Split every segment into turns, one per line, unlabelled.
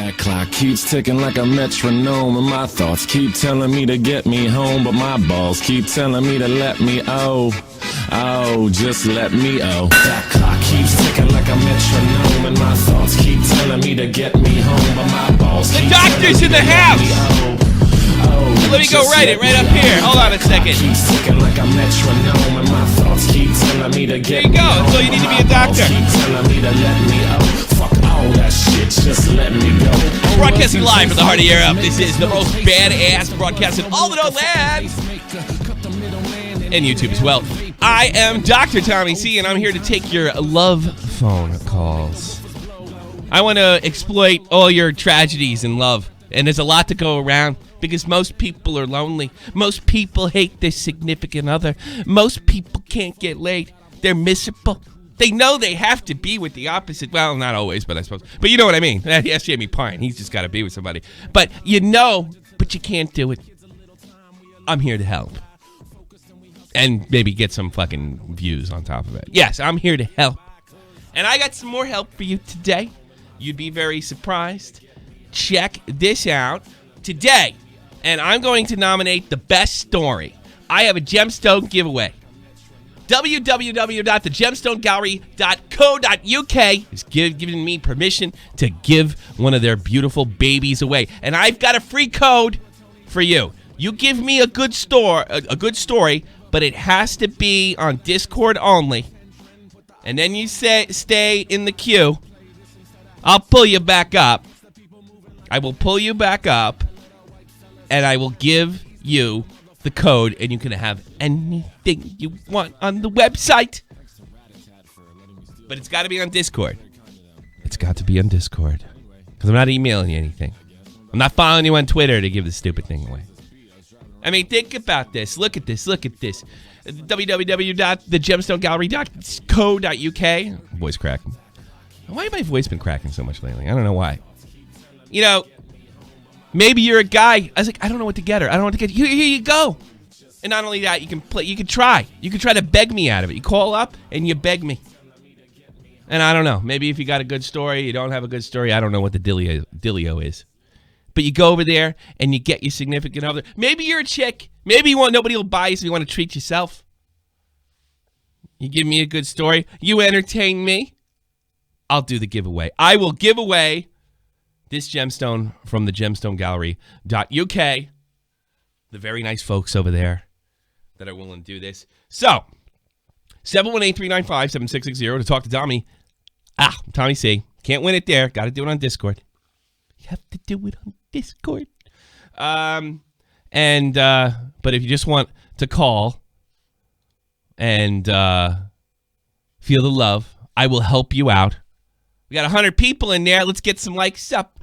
That clock keeps ticking like a metronome, and my thoughts keep telling me to get me home, but my balls keep telling me to let me just let me That clock keeps ticking like a metronome, and my thoughts keep telling me to get me home, but my balls keep
doctor's in the house. Let me go write it right up here. Hold on a second.
Keeps ticking like a metronome, and my thoughts keep telling me to get me home.
There you go. So you need to be a doctor.
Keep telling me to let me fuck all that shit, just let me go.
Broadcasting live from the heart of Europe. This is the most badass broadcast in all the land. And YouTube as well. I am Dr. Tommy C, and I'm here to take your love phone calls. I want to exploit all your tragedies in love. And there's a lot to go around because most people are lonely. Most people hate their significant other. Most people can't get laid. They're miserable. They know they have to be with the opposite. Well, not always, but I suppose. But you know what I mean. Yes, Jamie Pine. He's just got to be with somebody. But you know, but you can't do it. I'm here to help. And maybe get some fucking views on top of it. Yes, I'm here to help. And I got some more help for you today. You'd be very surprised. Check this out today. And I'm going to nominate the best story. I have a Gemstone giveaway. www.thegemstonegallery.co.uk is giving me permission to give one of their beautiful babies away. And I've got a free code for you. You give me a good story, but it has to be on Discord only. And then you stay in the queue. I'll pull you back up. I will pull you back up, and I will give you the code, and you can have anything you want on the website. But it's got to be on Discord. It's got to be on Discord. Because I'm not emailing you anything. I'm not following you on Twitter to give this stupid thing away. I mean, think about this. Look at this. www.thegemstonegallery.co.uk. Voice cracking. Why has my voice been cracking so much lately? I don't know why. You know, maybe you're a guy. I was like, I don't know what to get her. I don't know what to get her. Here you go. And not only that, you can try. You can try to beg me out of it. You call up and you beg me. And I don't know. Maybe if you got a good story, you don't have a good story. I don't know what the dealio is. But you go over there and you get your significant other. Maybe you're a chick. Maybe you want nobody will buy you, so you want to treat yourself. You give me a good story. You entertain me. I'll do the giveaway. I will give away this gemstone from the gemstonegallery.uk. The very nice folks over there that are willing to do this. So, 718-395-7660 to talk to Tommy. Tommy C. Can't win it there. Got to do it on Discord. You have to do it on Discord. But if you just want to call and feel the love, I will help you out. We got 100 people in there. Let's get some likes up.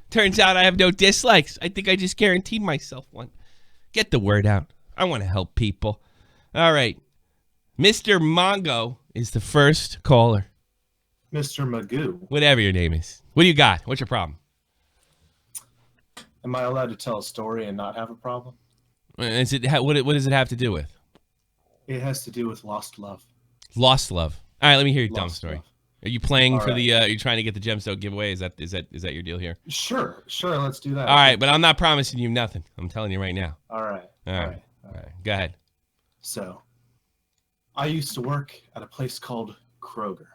Turns out I have no dislikes. I think I just guaranteed myself one. Get the word out. I want to help people. All right. Mr. Mongo is the first caller.
Mr. Magoo.
Whatever your name is. What do you got? What's your problem?
Am I allowed to tell a story and not have a problem?
What does it have to do with?
It has to do with lost love.
Lost love. All right, let me hear your dumb story.
Love.
Are you playing for the? Are you trying to get the Gemstone giveaway? Is that your deal here?
Sure. Let's do that.
All right, but I'm not promising you nothing. I'm telling you right now.
All right.
Go ahead.
So, I used to work at a place called Kroger,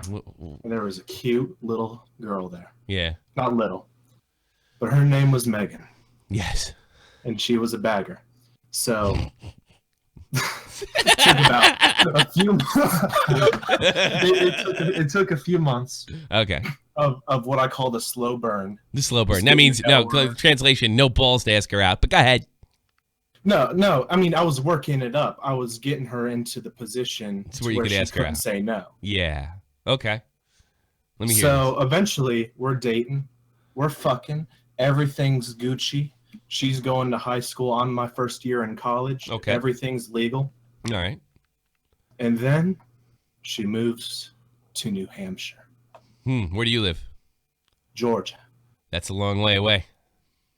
and there was a cute little girl there.
Yeah.
Not little, but her name was Megan.
Yes.
And she was a bagger. So. It took about a few it took a few months.
Okay.
Of what I call the slow burn.
The slow burn. That means translation, no balls to ask her out. But go ahead.
No. I mean, I was working it up. I was getting her into the position
where you could ask her out.
Say no.
Yeah. Okay. Let me hear.
So eventually, we're dating, we're fucking, everything's Gucci. She's going to high school. I'm my first year in college.
Okay.
Everything's legal.
All right.
And then she moves to New Hampshire.
Where do you live?
Georgia.
That's a long way away.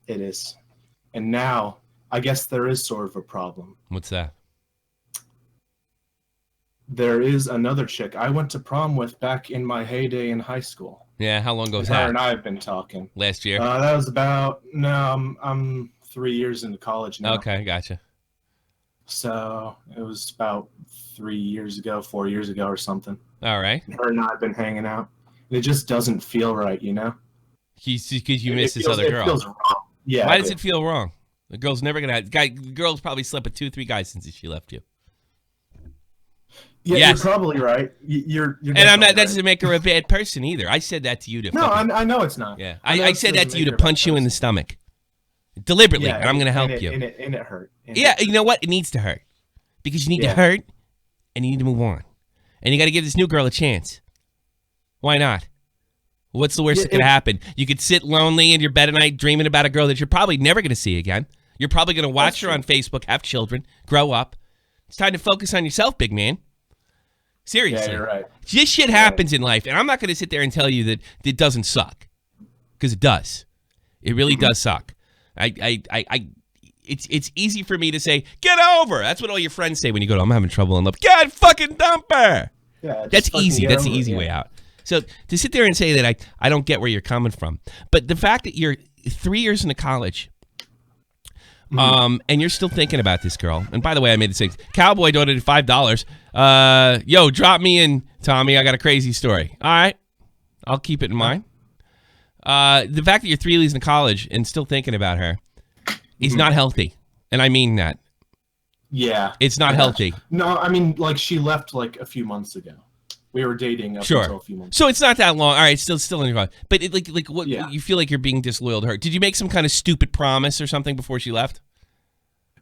It is. And now, I guess there is sort of a problem.
What's that?
There is another chick I went to prom with back in my heyday in high school.
Yeah, how long ago was
Her
that?
and I have been talking.
Last year?
That was about I'm 3 years into college now.
Okay, gotcha.
So it was about 4 years ago or something.
All right.
Her and I have been hanging out. It just doesn't feel right, you know?
Because you miss this other girl.
It feels wrong. Yeah.
Why does it feel wrong? The girl's never gonna. The girl's probably slept with 2-3 guys since she left you.
Yeah,
yes.
You're probably right. You're
and I'm not. That
right.
doesn't make her a bad person either. I said that to you to.
No, I know it's not.
Yeah, I said that to you to punch you in the stomach, deliberately.
Yeah,
and I'm gonna help you.
And it hurt.
You know what? It needs to hurt because you need to hurt, and you need to move on, and you got to give this new girl a chance. Why not? What's the worst that could happen? You could sit lonely in your bed at night dreaming about a girl that you're probably never going to see again. You're probably going to watch her on Facebook, have children, grow up. It's time to focus on yourself, big man. Seriously.
Yeah, you're right.
This shit happens in life, and I'm not going to sit there and tell you that it doesn't suck, because it does. It really does suck. It's easy for me to say, get over. That's what all your friends say when you go, I'm having trouble in love. God fucking dump her. Yeah, that's easy. That's the easy way out. So to sit there and say that I don't get where you're coming from, but the fact that you're 3 years into college, and you're still thinking about this girl. And by the way, I made this thing. Cowboy donated $5. Yo, drop me in, Tommy. I got a crazy story. All right, I'll keep it in mind. The fact that you're 3 years into college and still thinking about her is not healthy, and I mean that. Yeah, it's not healthy.
No, I mean like she left like a few months ago. We were dating up until a few months.
So it's not that long. All right, still in your life. But like what you feel like you're being disloyal to her. Did you make some kind of stupid promise or something before she left?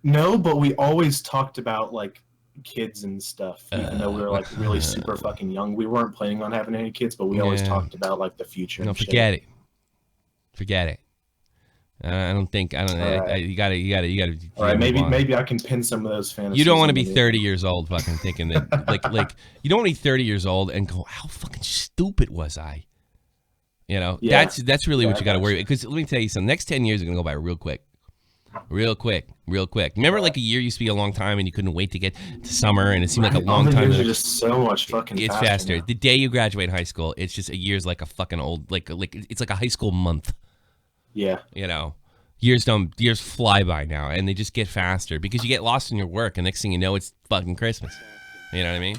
No, but we always talked about like kids and stuff. Even though we were like really super fucking young. We weren't planning on having any kids, but we always talked about like the future.
No, forget it. Forget it. I don't. Right. You gotta.
All right, maybe I can pin some of those fantasies.
You don't want to be 30 years old, fucking thinking that, like you don't want to be 30 years old and go, how fucking stupid was I? You know, that's really what you got to worry about. Because let me tell you something. Next 10 years are gonna go by real quick. Remember, like a year used to be a long time, and you couldn't wait to get to summer, and it seemed like a long time.
Years are just so much fucking.
It's faster. The day you graduate high school, it's just a year's like a fucking old, like it's like a high school month.
Yeah.
You know, years fly by now, and they just get faster because you get lost in your work, and next thing you know, it's fucking Christmas. You know what I mean?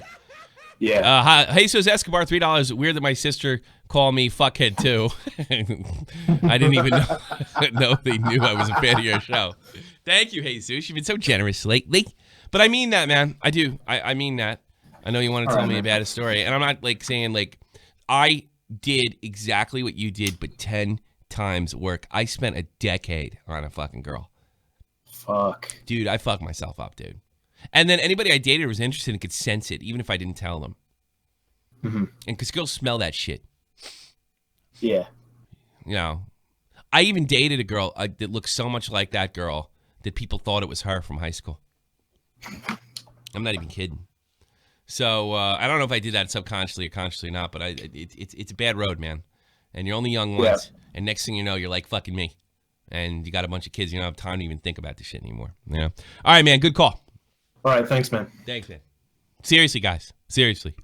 Yeah.
Jesus Escobar, $3. Weird that my sister called me fuckhead too. I didn't even know they knew I was a fan of your show. Thank you, Jesus. You've been so generous lately. But I mean that, man. I do. I mean that. I know you want to tell me about a story, and I'm not like saying like I did exactly what you did, but 10 times work. I spent a decade on a fucking girl.
Fuck.
Dude, I fucked myself up, dude. And then anybody I dated was interested and could sense it, even if I didn't tell them. And because girls smell that shit.
Yeah.
You know, I even dated a girl that looked so much like that girl that people thought it was her from high school. I'm not even kidding. So I don't know if I did that subconsciously or consciously or not, but it's a bad road, man. And you're only young once. And next thing you know, you're like fucking me. And you got a bunch of kids. You don't have time to even think about this shit anymore. You know? All right, man. Good call.
All right. Thanks, man.
Thanks, man. Seriously, guys. Seriously.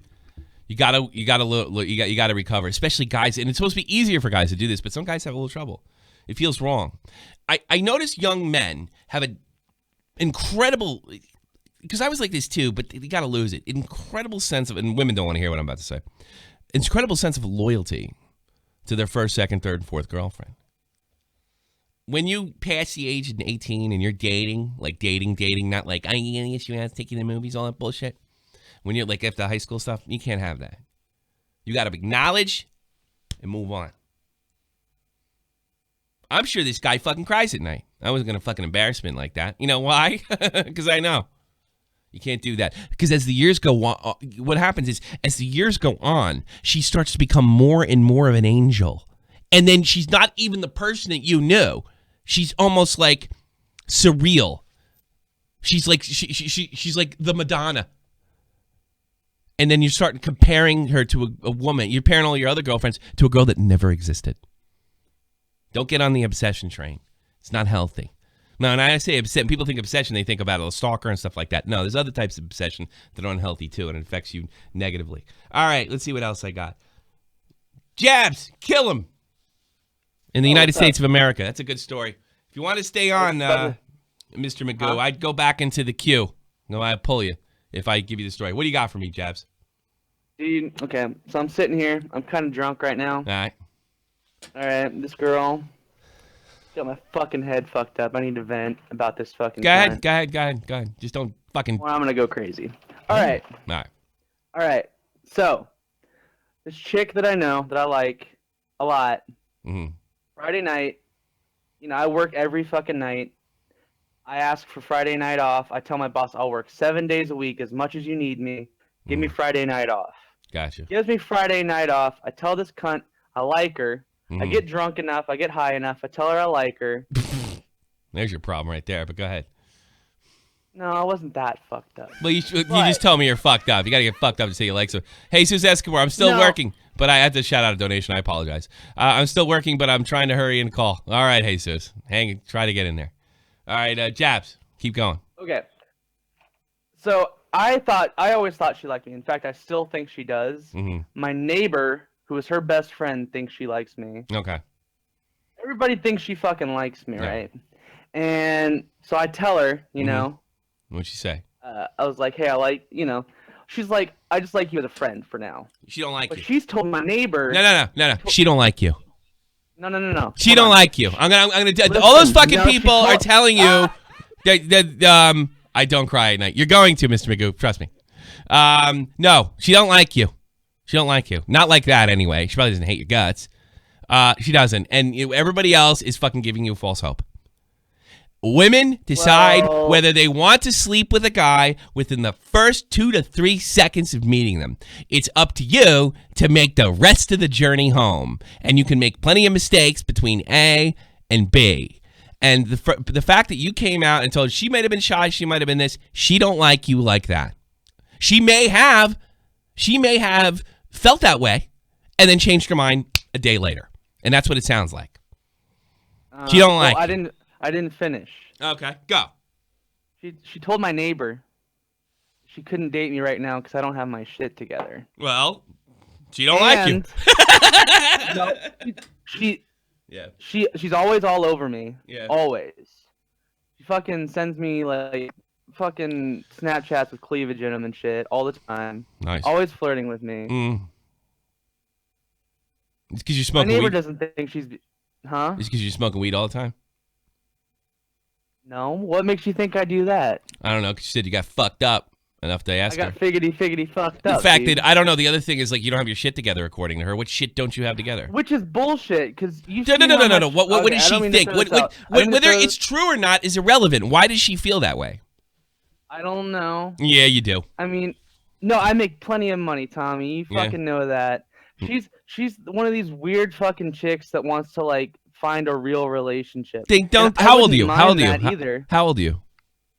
You gotta recover, especially guys. And it's supposed to be easier for guys to do this, but some guys have a little trouble. It feels wrong. I noticed young men have an incredible, because I was like this too, but you got to lose it. Incredible sense of, and women don't want to hear what I'm about to say. Incredible sense of loyalty to their first, second, third, and fourth girlfriend. When you pass the age of 18 and you're dating, like dating, not like, I guess you have to take you to the movies, all that bullshit. When you're like after high school stuff, you can't have that. You got to acknowledge and move on. I'm sure this guy fucking cries at night. I wasn't going to fucking embarrassment like that. You know why? Because I know. You can't do that. Because as the years go on, what happens is, as the years go on, she starts to become more and more of an angel. And then she's not even the person that you knew. She's almost like surreal. She's like she's like the Madonna. And then you start comparing her to a woman. You're comparing all your other girlfriends to a girl that never existed. Don't get on the obsession train. It's not healthy. Now, and I say obsession, people think obsession, they think about a stalker and stuff like that. No, there's other types of obsession that are unhealthy too, and it affects you negatively. All right, let's see what else I got. Jabs, kill him. In the United States of America. That's a good story. If you want to stay on, Mr. Magoo, I'd go back into the queue. No, I'd pull you if I give you the story. What do you got for me, Jabs?
Dude, okay, so I'm sitting here. I'm kind of drunk right now.
All
right, this girl got my fucking head fucked up. I need to vent about this fucking
Go ahead. Just don't fucking...
Or I'm gonna go crazy. All right. All right. So, this chick that I know that I like a lot, Friday night, you know, I work every fucking night. I ask for Friday night off. I tell my boss I'll work 7 days a week, as much as you need me. Give me Friday night off.
Gotcha.
Gives me Friday night off. I tell this cunt I like her. I get drunk enough. I get high enough. I tell her I like her.
There's your problem right there, but go ahead.
No, I wasn't that fucked up.
Well, you just told me you're fucked up. You got to get fucked up to say you like her. Hey, Jesus Escobar, I'm still working, but I had to shout out a donation. I apologize. I'm still working, but I'm trying to hurry and call. All right, Jesus. Try to get in there. All right, Jabs, keep going.
Okay. So I always thought she liked me. In fact, I still think she does. My neighbor, who is her best friend, thinks she likes me.
Okay.
Everybody thinks she fucking likes me, right? And so I tell her, you know.
What'd she say?
I was like, hey, I like, you know. She's like, I just like you as a friend for now.
She don't like you.
She's told my neighbor.
No. She don't like you.
No.
She don't like you. I'm gonna. Listen, all those fucking people are telling you that I don't cry at night. You're going to, Mr. Magoo. Trust me. No, she don't like you. She don't like you. Not like that anyway. She probably doesn't hate your guts. She doesn't. And everybody else is fucking giving you false hope. Women decide whether they want to sleep with a guy within the first 2 to 3 seconds of meeting them. It's up to you to make the rest of the journey home. And you can make plenty of mistakes between A and B. And the fact that you came out and told her she might have been shy, she might have been this, she don't like you like that. She may have felt that way and then changed her mind a day later. And that's what it sounds like. She don't like you.
I didn't finish.
Okay, go.
She told my neighbor she couldn't date me right now because I don't have my shit together.
Well, she don't like you.
No, she's always all over me.
Yeah.
Always. She fucking sends me like fucking Snapchats with cleavage in them and shit all the time.
Nice.
Always flirting with me.
It's because you're smoking weed.
My neighbor doesn't think she's... Huh?
It's because you're smoking weed all the time?
No. What makes you think I do that?
I don't know, because you said you got fucked up enough to ask her.
I got figgity fucked up.
The fact that, I don't know, the other thing is like you don't have your shit together according to her. What shit don't you have together?
Which is bullshit, because you...
No. What does she think? Whether it's true or not is irrelevant. Why does she feel that way?
I don't know.
Yeah, you do.
I mean, no, I make plenty of money, Tommy. You fucking know that. She's one of these weird fucking chicks that wants to like find a real relationship.
How old are you? How old are you?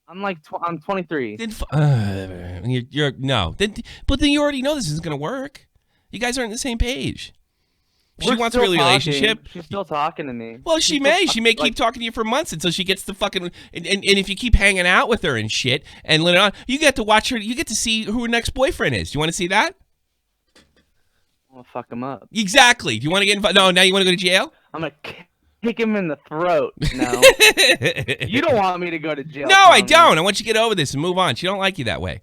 I'm like I'm 23.
But then you already know this isn't gonna work. You guys aren't on the same page. She wants a real relationship.
She's still talking to me.
Well, she may keep talking to you for months until she gets the fucking and if you keep hanging out with her and shit and let it on, you get to watch her. You get to see who her next boyfriend is. Do you want to see that?
I'll fuck him up.
Exactly. Do you want to get involved? No, now you want to go to jail?
I'm gonna kick him in the throat. No. You don't want me to go to jail.
No, Tommy. I don't. I want you to get over this and move on. She don't like you that way.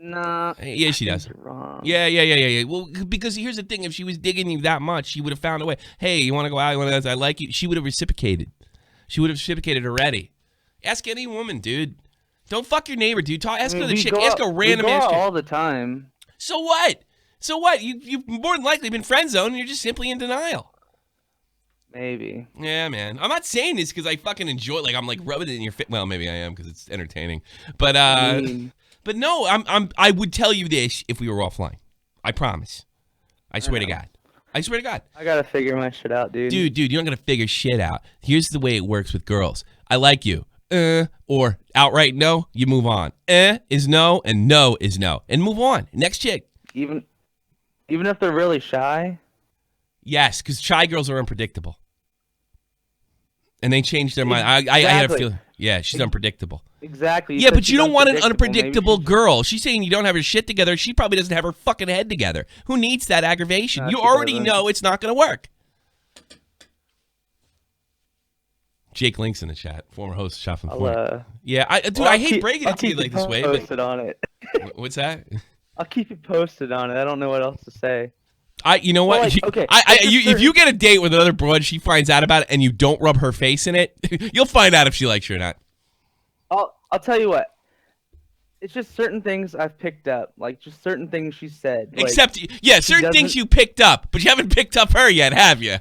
Nah.
Yeah, she does.
Wrong.
Yeah. Well, because here's the thing: if she was digging you that much, she would have found a way. Hey, you want to go out? You want to? I like you. She would have reciprocated. She would have reciprocated already. Ask any woman, dude. Don't fuck your neighbor, dude. Ask her the chick. Ask a random ass chick
all the time.
So what? You've more than likely been friend zoned, and you're just simply in denial.
Maybe.
Yeah, man. I'm not saying this because I fucking enjoy. Like I'm like rubbing it in your face. Well, maybe I am because it's entertaining. But But no, I would tell you this if we were offline. I promise. I swear to God. I
gotta figure my shit out, dude.
Dude, you're not gonna figure shit out. Here's the way it works with girls. I like you. Or outright no, you move on. Is no, and no is no. And move on. Next chick.
Even if they're really shy?
Yes, because shy girls are unpredictable. And they change their mind. I had a feeling. Yeah, she's unpredictable.
Exactly.
Yeah, but you don't want an unpredictable girl. She's saying you don't have her shit together. She probably doesn't have her fucking head together. Who needs that aggravation?
No,
you already know it's not going to work. Jake Link's in the chat. Former host, Huffman. Yeah, I hate breaking it to you like this way.
Posted on it.
What's that?
I'll keep you posted on it. I don't know what else to say.
You know what?
Well, okay.
If you get a date with another broad, she finds out about it, and you don't rub her face in it, you'll find out if she likes you or not.
I'll tell you what. It's just certain things I've picked up, like just certain things she said. Like,
certain things you picked up, but you haven't picked up her yet, have you?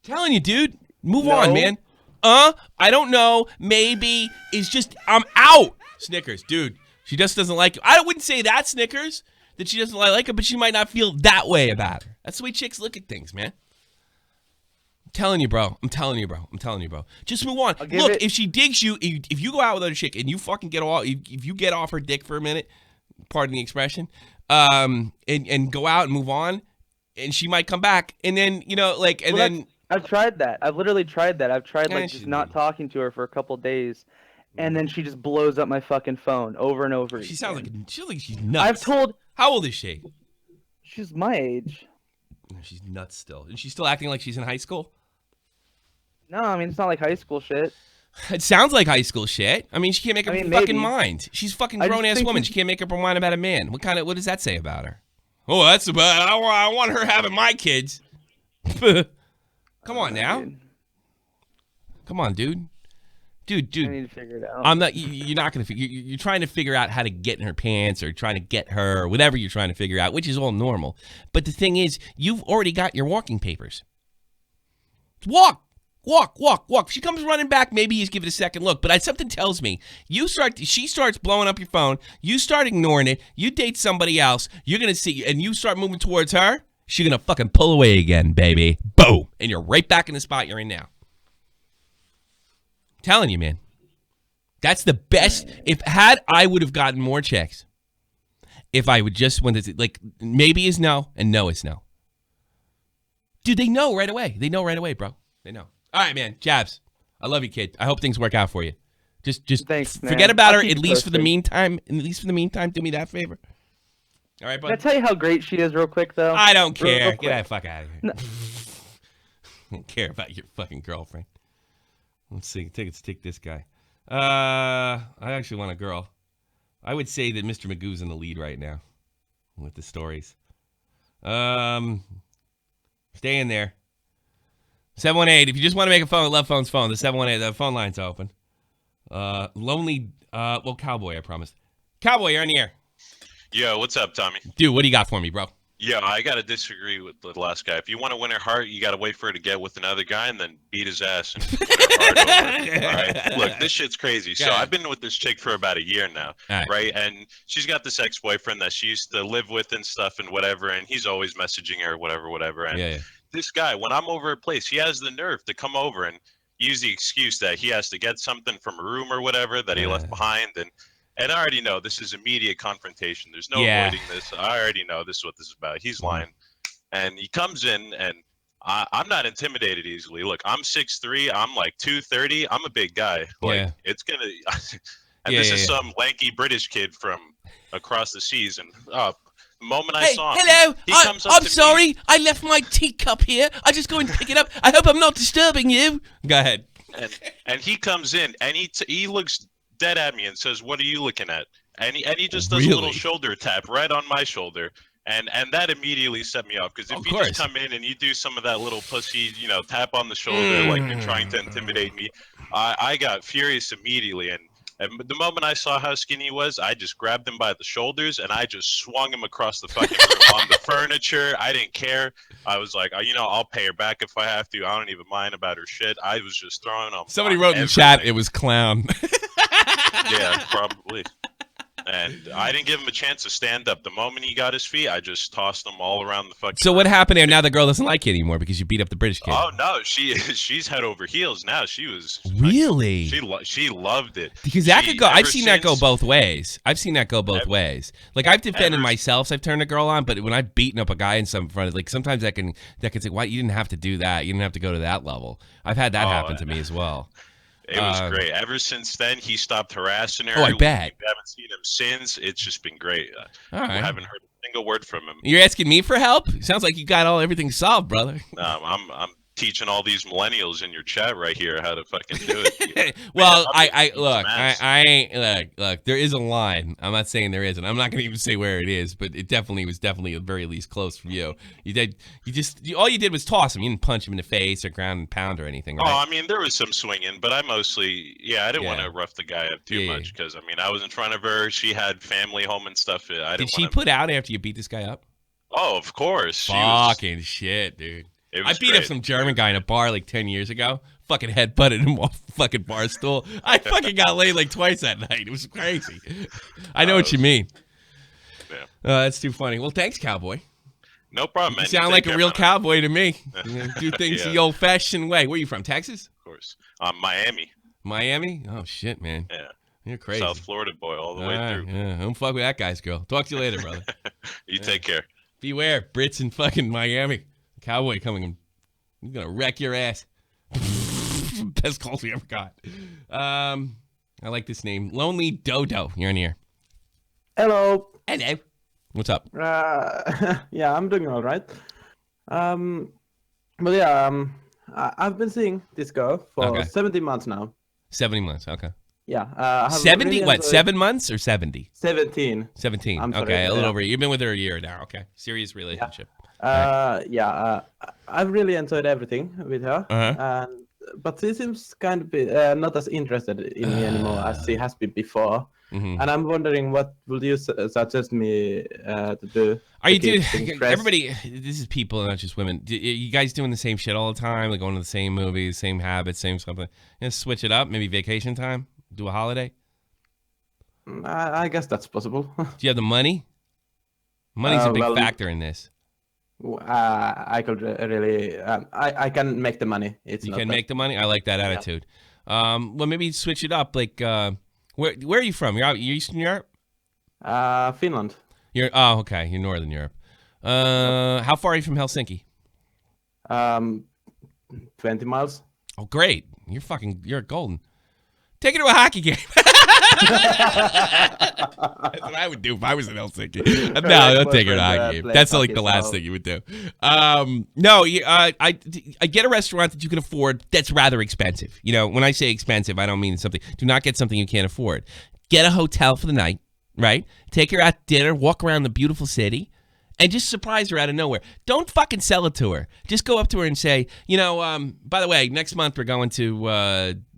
Telling you, dude. Move on, man. I don't know. Maybe it's just I'm out. Snickers, dude. She just doesn't like you. I wouldn't say that, Snickers, that she doesn't like her, but she might not feel that way about her. That's the way chicks look at things, man. I'm telling you, bro. Just move on. Look, if she digs you, if you go out with another chick and you fucking get off, if you get off her dick for a minute, pardon the expression, and go out and move on, and she might come back, and then
I've tried that. I've literally tried that. I've tried just not talking to her for a couple days, and then she just blows up my fucking phone over and over again.
She sounds like she's nuts. How old is she?
She's my age.
She's nuts still. And she's still acting like she's in high school?
No, I mean, it's not like high school shit.
It sounds like high school shit. I mean, she can't make up her fucking mind. She's a fucking grown-ass woman. She can't make up her mind about a man. What does that say about her? Oh, that's about, I want her having my kids. Come on now. Come on, dude. Dude.
I need to figure it out.
I'm not. You're not gonna. You're trying to figure out how to get in her pants, or trying to get her, or whatever you're trying to figure out, which is all normal. But the thing is, you've already got your walking papers. Walk. If she comes running back, maybe you just give it a second look. But something tells me she starts blowing up your phone. You start ignoring it. You date somebody else. You're gonna see, and you start moving towards her. She's gonna fucking pull away again, baby. Boom, and you're right back in the spot you're in now. Telling you, man. That's the best. I would have gotten more checks if I would just maybe is no and no is no. Dude, they know right away. Bro. They know. All right, man. Jabs. I love you, kid. I hope things work out for you. Just
Thanks,
forget about her at least for the meantime. Do me that favor. All right, bud.
Can I tell you how great she is real quick, though?
I don't care. Get that fuck out of here. No. I don't care about your fucking girlfriend. Let's see. Take this guy. I actually want a girl. I would say that Mr. Magoo's in the lead right now with the stories. Stay in there. 718. If you just want to make a phone, Love Phone's phone. The 718. The phone line's open. Cowboy, I promised. Cowboy, you're on the air.
Yo, what's up, Tommy?
Dude, what do you got for me, bro?
Yeah, I got to disagree with the last guy. If you want to win her heart, you got to wait for her to get with another guy and then beat his ass and win her heart over. All right? Look, this shit's crazy. So I've been with this chick for about a year now, right? And she's got this ex-boyfriend that she used to live with and stuff and whatever, and he's always messaging her, whatever. And this guy, when I'm over her place, he has the nerve to come over and use the excuse that he has to get something from a room or whatever that he left behind. And I already know this is immediate confrontation. There's no avoiding this. I already know this is what this is about. He's lying. And he comes in, and I'm not intimidated easily. Look, I'm 6'3". I'm like 230. I'm a big guy. Like, it's going to – and this is some lanky British kid from across the seas. And the moment I saw him –
hello. I'm sorry. I left my teacup here. I just go and pick it up. I hope I'm not disturbing you. Go ahead.
And he comes in, and he looks – dead at me and says, "What are you looking at?" And he just does a little shoulder tap right on my shoulder, and that immediately set me off, because if you just come in and you do some of that little pussy, tap on the shoulder like you're trying to intimidate me, I got furious immediately, and the moment I saw how skinny he was, I just grabbed him by the shoulders and I just swung him across the fucking room on the furniture. I didn't care. I was like, I'll pay her back if I have to. I don't even mind about her shit. I was just throwing him.
Somebody wrote in the chat, it was clown.
Yeah, probably. And I didn't give him a chance to stand up. The moment he got his feet, I just tossed him all around the fucking.
So what happened there? Now the girl doesn't like you anymore because you beat up the British kid.
Oh no, she's head over heels now. She was
really.
She loved it
Because that could go. I've seen that go both ways. Like I've defended myself. So I've turned a girl on, but when I've beaten up a guy in some front, like sometimes that can say, "Why you didn't have to do that? You didn't have to go to that level." I've had that happen to me as well.
It was great. Ever since then, he stopped harassing her.
Oh, I bet.
We haven't seen him since. It's just been great.
All right.
I haven't heard a single word from him.
You're asking me for help? Sounds like you got everything solved, brother.
I'm teaching all these millennials in your chat right here how to fucking do it.
Well, look, there is a line. I'm not saying there isn't. I'm not going to even say where it is, but it was definitely at very least close from you. All you did was toss him. You didn't punch him in the face or ground and pound or anything, right?
Oh, I mean, there was some swinging, but I didn't want to rough the guy up too much because, I was in front of her. She had family home and stuff. Did
she put out after you beat this guy up?
Oh, of course.
Fucking shit, dude. I beat up some German guy in a bar like 10 years ago. Fucking headbutted him off the fucking bar stool. I fucking got laid like twice that night. It was crazy. I know what you mean.
Yeah.
That's too funny. Well, thanks, cowboy.
No problem, man.
You sound like a real cowboy to me. Do things the old-fashioned way. Where are you from, Texas?
Of course. Miami.
Miami? Oh, shit, man.
Yeah.
You're crazy.
South Florida boy all the way through.
Yeah, don't fuck with that guy's girl. Talk to you later, brother.
You take care.
Beware, Brits in fucking Miami. Cowboy coming in. He's going to wreck your ass. Best calls we ever got. I like this name. Lonely Dodo. You're in here.
Hello.
Hello. What's up?
Yeah, I'm doing all right. I've been seeing this girl for 70 months now.
70 months, okay.
Yeah.
70?
Really
what, 7 months or 70?
17.
17.
I'm sorry,
okay, a little over. You've been with her a year now. Okay. Serious relationship.
I've really enjoyed everything with her. But she seems kind of not as interested in me anymore as she has been before. And I'm wondering, what would you suggest me to do?
Are you doing, everybody, this is people, not just women. You guys doing the same shit all the time? Like going to the same movies, same habits, same something? Switch it up, maybe vacation time? Do a holiday?
I guess that's possible.
Do you have the money? Money's a big factor in this.
I could really, I can make the money.
You can make the money? I like that attitude. Well, maybe switch it up. Like, where are you from? You're Eastern Europe?
Finland.
Okay. You're Northern Europe. How far are you from Helsinki?
20 miles.
Oh, great. You're golden. Take it to a hockey game. That's what I would do if I was in Helsinki. No, don't take her to a hockey game. That's like the last thing you would do. No, I get a restaurant that you can afford that's rather expensive. You know, when I say expensive, I don't mean something. Do not get something you can't afford. Get a hotel for the night, right? Take her out to dinner, walk around the beautiful city, and just surprise her out of nowhere. Don't fucking sell it to her. Just go up to her and say, by the way, next month we're going to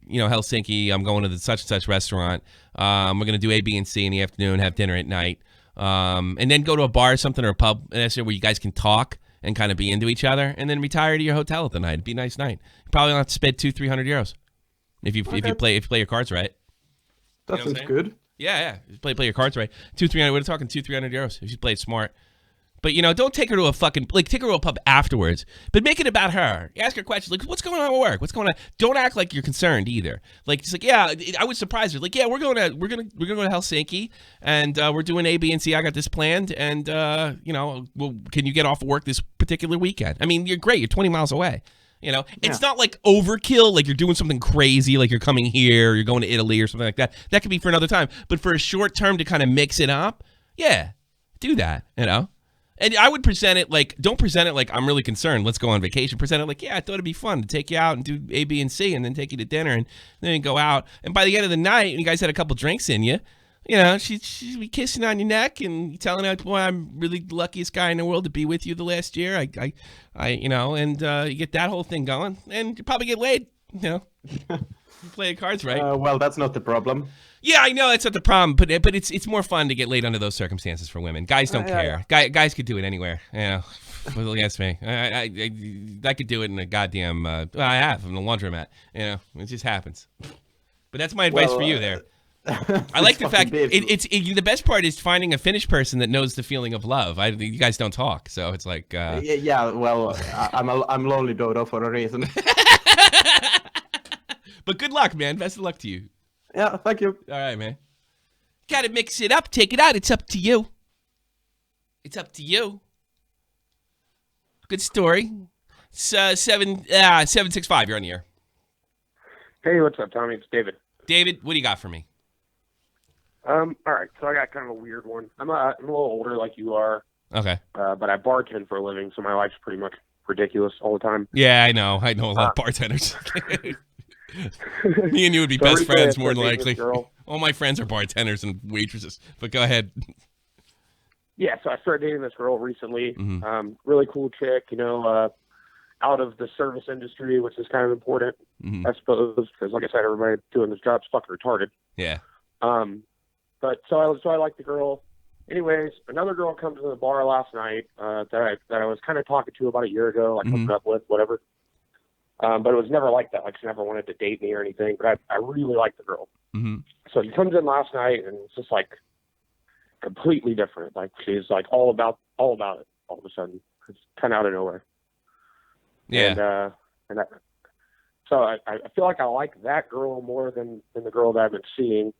Helsinki. I'm going to the such and such restaurant. We're going to do A, B, and C in the afternoon, have dinner at night. And then go to a bar or something or a pub where you guys can talk and kind of be into each other, and then retire to your hotel at the night. It'd be a nice night. You probably don't have to spend $200-300 euros if you play your cards right.
That sounds good.
Yeah. Play your cards right. $200-300. We're talking $200-300 if you play it smart. But, don't take her to take her to a pub afterwards, but make it about her. Ask her questions like, what's going on with work? What's going on? Don't act like you're concerned either. Like, it's like, yeah, I would surprise her. Like, yeah, we're going to Helsinki, and we're doing A, B, and C. I got this planned, and, can you get off of work this particular weekend? I mean, you're great. You're 20 miles away. It's not like overkill, like you're doing something crazy, like you're coming here, or you're going to Italy or something like that. That could be for another time. But for a short term to kind of mix it up, yeah, do that, And I would present it like, don't present it like I'm really concerned. Let's go on vacation. Present it like, yeah, I thought it'd be fun to take you out and do A, B, and C, and then take you to dinner, and then go out. And by the end of the night, when you guys had a couple drinks in you, she'd be kissing on your neck and telling her, boy, I'm really the luckiest guy in the world to be with you the last year. You get that whole thing going, and you probably get laid. You play the cards right.
Well, that's not the problem.
Yeah, I know that's not the problem, but it's more fun to get laid under those circumstances for women. Guys don't care. Guys could do it anywhere. Against me, I could do it in a goddamn. I have in the laundromat. It just happens. But that's my advice for you there. I like the fact it's the best part is finding a Finnish person that knows the feeling of love. You guys don't talk, so it's like.
Yeah. Well, I'm lonely dodo for a reason.
But good luck, man. Best of luck to you.
Yeah, thank you.
All right, man. Gotta mix it up, take it out. It's up to you. It's up to you. Good story. It's 765. You're on the air.
Hey, what's up, Tommy? It's David.
David, what do you got for me?
All right. So I got kind of a weird one. I'm a little older, like you are.
Okay.
But I bartend for a living, so my life's pretty much ridiculous all the time.
Yeah, I know a lot of bartenders. Me and you would be best friends more than likely. All my friends are bartenders and waitresses. But go ahead.
Yeah, so I started dating this girl recently. Really cool chick, out of the service industry, which is kind of important, I suppose, because like I said, everybody doing this job's fucking retarded.
Yeah.
But so I like the girl. Anyways, another girl comes to the bar last night that I was kind of talking to about a year ago, like hooking up with, whatever. But it was never like that. Like, she never wanted to date me or anything. But I really liked the girl. So she comes in last night, and it's just like completely different. Like, she's like all about it all of a sudden. It's kind of out of nowhere.
Yeah.
So I feel like I like that girl more than the girl that I've been seeing.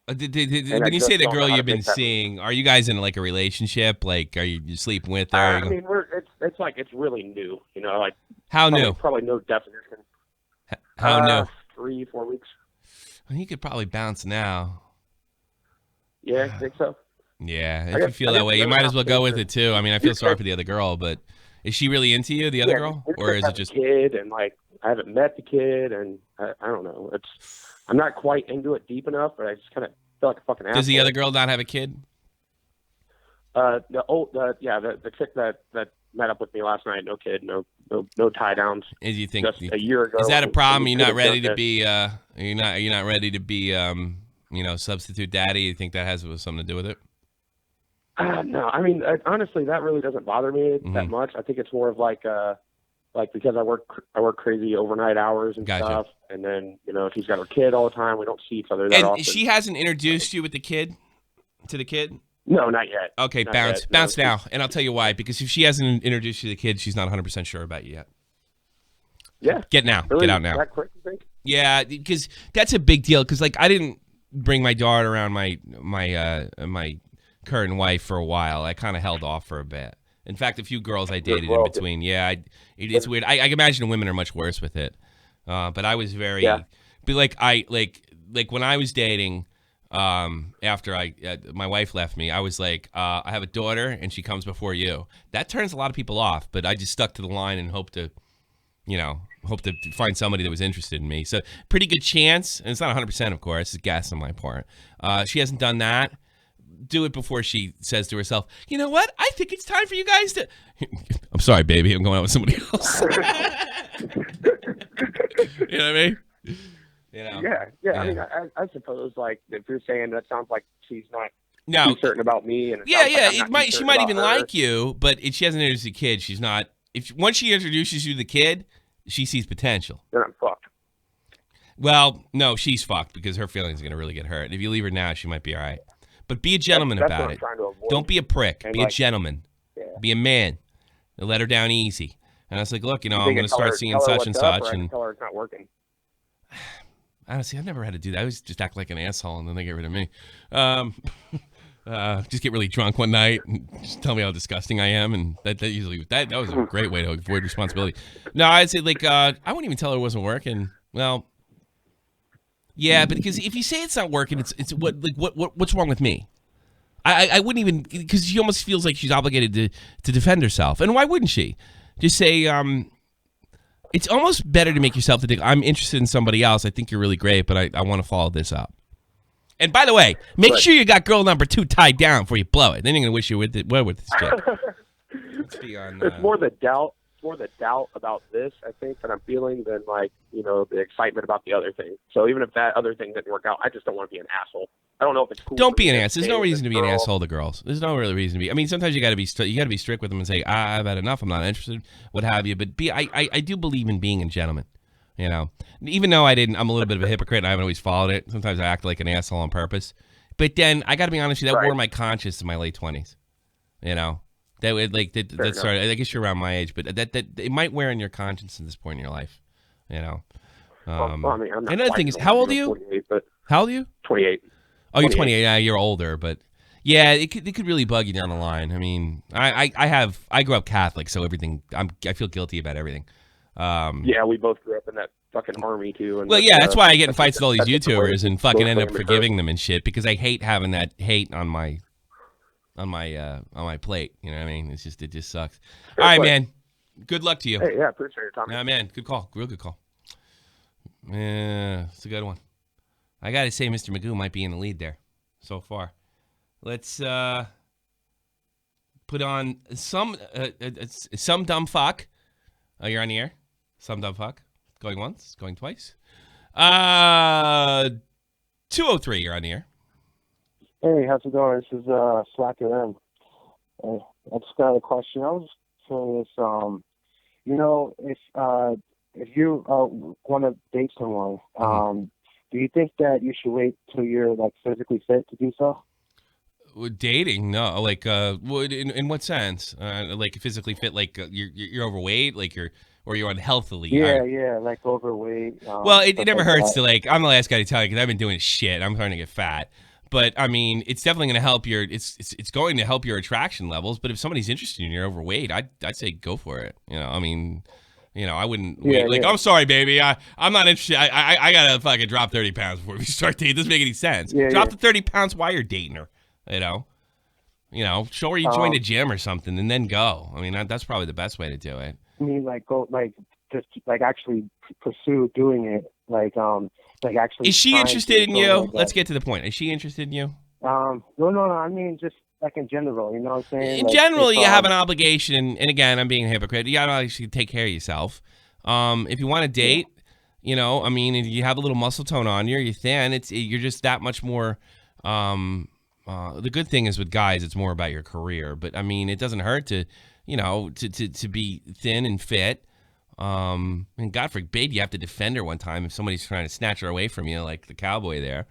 When you say the girl you've been seeing, are you guys in like a relationship? Like, are you sleeping with her?
I mean, it's really new. Like,
how new?
Probably no definition.
How new?
3-4 weeks.
Well, you could probably bounce now.
Yeah, I think so.
Yeah, if you feel that way, you might as well go with it too. I mean, I feel sorry for the other girl, but is she really into you, the other girl, or is it just
kid? And like, I haven't met the kid, and I don't know. I'm not quite into it deep enough, but I just kind of feel like a fucking asshole.
Does the other girl not have a kid?
The chick that met up with me last night, no kid, no tie downs.
As you think
just a year ago?
Is that a problem? You're not ready to be. You're not ready to be. Substitute daddy. You think that has something to do with it?
No, I mean, honestly, that really doesn't bother me that much. I think it's more of like because I work crazy overnight hours and stuff, and then she's got her kid all the time. We don't see each other that often.
And she hasn't introduced you to the kid.
No, not yet.
Okay, bounce now, and I'll tell you why. Because if she hasn't introduced you to the kid, she's not 100% sure about you yet.
Yeah.
Get now.
Really?
Get out now.
That quick, you think?
Yeah, because that's a big deal. Because like I didn't bring my daughter around my current wife for a while. I kind of held off for a bit. In fact, a few girls I dated in between. Yeah, it's weird. I imagine women are much worse with it. But I was very, but like when I was dating, after my wife left me, I was like, I have a daughter and she comes before you. That turns a lot of people off, but I just stuck to the line and hope to find somebody that was interested in me. So pretty good chance, and it's not 100%, of course. It's guess on my part. She hasn't done that. Do it before she says to herself, you know what? I think it's time for you guys to. I'm sorry, baby. I'm going out with somebody else. You know what I mean?
Yeah. I mean, I suppose like if you're saying that sounds like she's not too certain about me, and
she might even like you, but if she hasn't introduced the kid, she's not. Once she introduces you to the kid, she sees potential.
Then I'm fucked.
Well, no, she's fucked because her feelings are gonna really get hurt. If you leave her now, she might be all right. But be a gentleman about it. Don't be a prick. Be a gentleman. Yeah. Be a man. Let her down easy. And I was like, look, I'm going to start seeing such and such. And
tell her it's not working.
Honestly, I've never had to do that. I always just act like an asshole, and then they get rid of me. Just get really drunk one night and just tell me how disgusting I am, and that usually that was a great way to avoid responsibility. No, I'd say I wouldn't even tell her it wasn't working. Well. Yeah, but because if you say it's not working, it's what's wrong with me? I wouldn't even, because she almost feels like she's obligated to defend herself, and why wouldn't she? Just say it's almost better to make yourself think I'm interested in somebody else. I think you're really great, but I want to follow this up. And by the way, make sure you got girl number 2 tied down before you blow it. Then you're gonna wish you were with this chick. Let's be on.
It's more the doubt. More the doubt about this, I think, that I'm feeling than the excitement about the other thing. So even if that other thing didn't work out, I just don't want to be an asshole. I don't know if it's cool.
Don't be an ass. There's no reason to be an asshole to girls. There's no really reason to be. I mean, sometimes you got to be strict with them and say, I've had enough. I'm not interested. What have you? But I do believe in being a gentleman. You know, even though I'm a little bit of a hypocrite and I haven't always followed it. Sometimes I act like an asshole on purpose. But then I got to be honest with you, that wore my conscience in my late 20s. You know, that started. I guess you're around my age, but that it might wear on your conscience at this point in your life. You know. Another thing is, how old are you? How old are you?
28.
Oh, you're 28. Yeah, you're older, but yeah, it could really bug you down the line. I mean, I grew up Catholic, so I feel guilty about everything.
Yeah, we both grew up in that fucking army too. And
well, yeah, that's why I get in fights with all these YouTubers and fucking end up forgiving them and shit because I hate having that hate on my plate. You know what I mean? It just sucks. All right, man. Good luck to you.
Hey, yeah, appreciate it, Tommy.
Yeah, man. Good call. Real good call. Yeah, it's a good one. I gotta say, Mr. Magoo might be in the lead there so far. Let's put on some dumb fuck. Oh, you're on the air. Some dumb fuck. Going once, going twice. 203. You're on the air.
Hey, how's it going? This is Slacker M. I just got a question. I was curious. If you want to date someone, do you think that you should wait till you're like physically fit to do so?
Dating? No. Like, in what sense? Like physically fit? Like you're overweight? Like you're unhealthily?
Yeah, like overweight.
Well, it never hurts to like. I'm the last guy to tell you because I've been doing shit. I'm starting to get fat. But I mean, it's definitely going to help it's going to help your attraction levels. But if somebody's interested in you, you're overweight, I'd say go for it. You know, I mean. You know, I wouldn't wait. Like, I'm sorry, baby. I'm not interested. I gotta fucking drop 30 pounds before we start dating. It doesn't make any sense. Drop the 30 pounds while you're dating her. You know, show her you joined a gym or something, and then go. I mean, that's probably the best way to do it.
I mean, like go, like just like actually pursue doing it. Like actually.
Is she interested in you? Like Let's get to the point. Is she interested in you?
No. I mean, just. Like in general, you know what I'm saying?
In general, you have an obligation, and again, I'm being a hypocrite. You gotta actually take care of yourself. If you want to date, you know, I mean, if you have a little muscle tone on you, you're thin. You're just that much more. The good thing is with guys, it's more about your career. But I mean, it doesn't hurt to, you know, to be thin and fit. And God forbid you have to defend her one time if somebody's trying to snatch her away from you, like the cowboy there.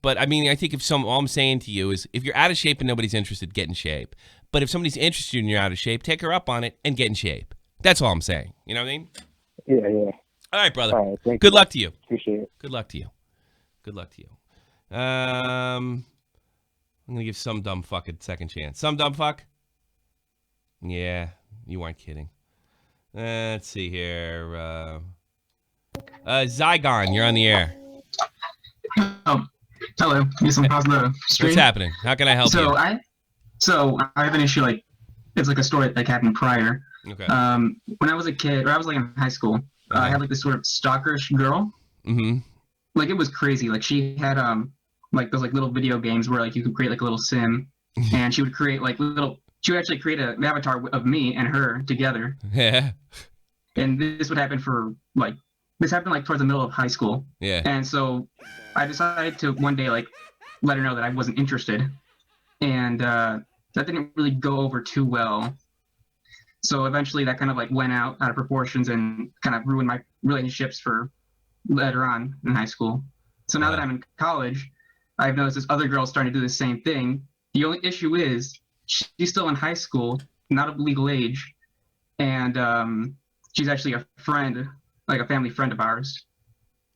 But, I mean, I think all I'm saying to you is if you're out of shape and nobody's interested, get in shape. But if somebody's interested and you're out of shape, take her up on it and get in shape. That's all I'm saying. You know what I mean?
Yeah.
All right, brother.
All right,
Good luck to you.
Appreciate it.
Good luck to you. I'm going to give some dumb fuck a second chance. Some dumb fuck? Yeah, you weren't kidding. Let's see here. Zygon, you're on the air.
Oh. Hello, yes, I'm pausing the stream.
What's happening? How can I help you?
I have an issue, like, it's like a story that happened prior.
Okay.
When I was a kid, or I was like in high school, I had like this sort of stalkerish girl.
Mm-hmm.
Like, it was crazy. Like, she had like those like little video games where like you could create like a little sim, and she would create like she would actually create an avatar of me and her together.
Yeah.
And this would happen this happened like towards the middle of high school.
Yeah.
And so I decided to one day like let her know that I wasn't interested. And that didn't really go over too well. So eventually that kind of like went out of proportions and kind of ruined my relationships for later on in high school. So now that I'm in college, I've noticed this other girl starting to do the same thing. The only issue is she's still in high school, not of legal age. And she's actually a friend, like a family friend of ours.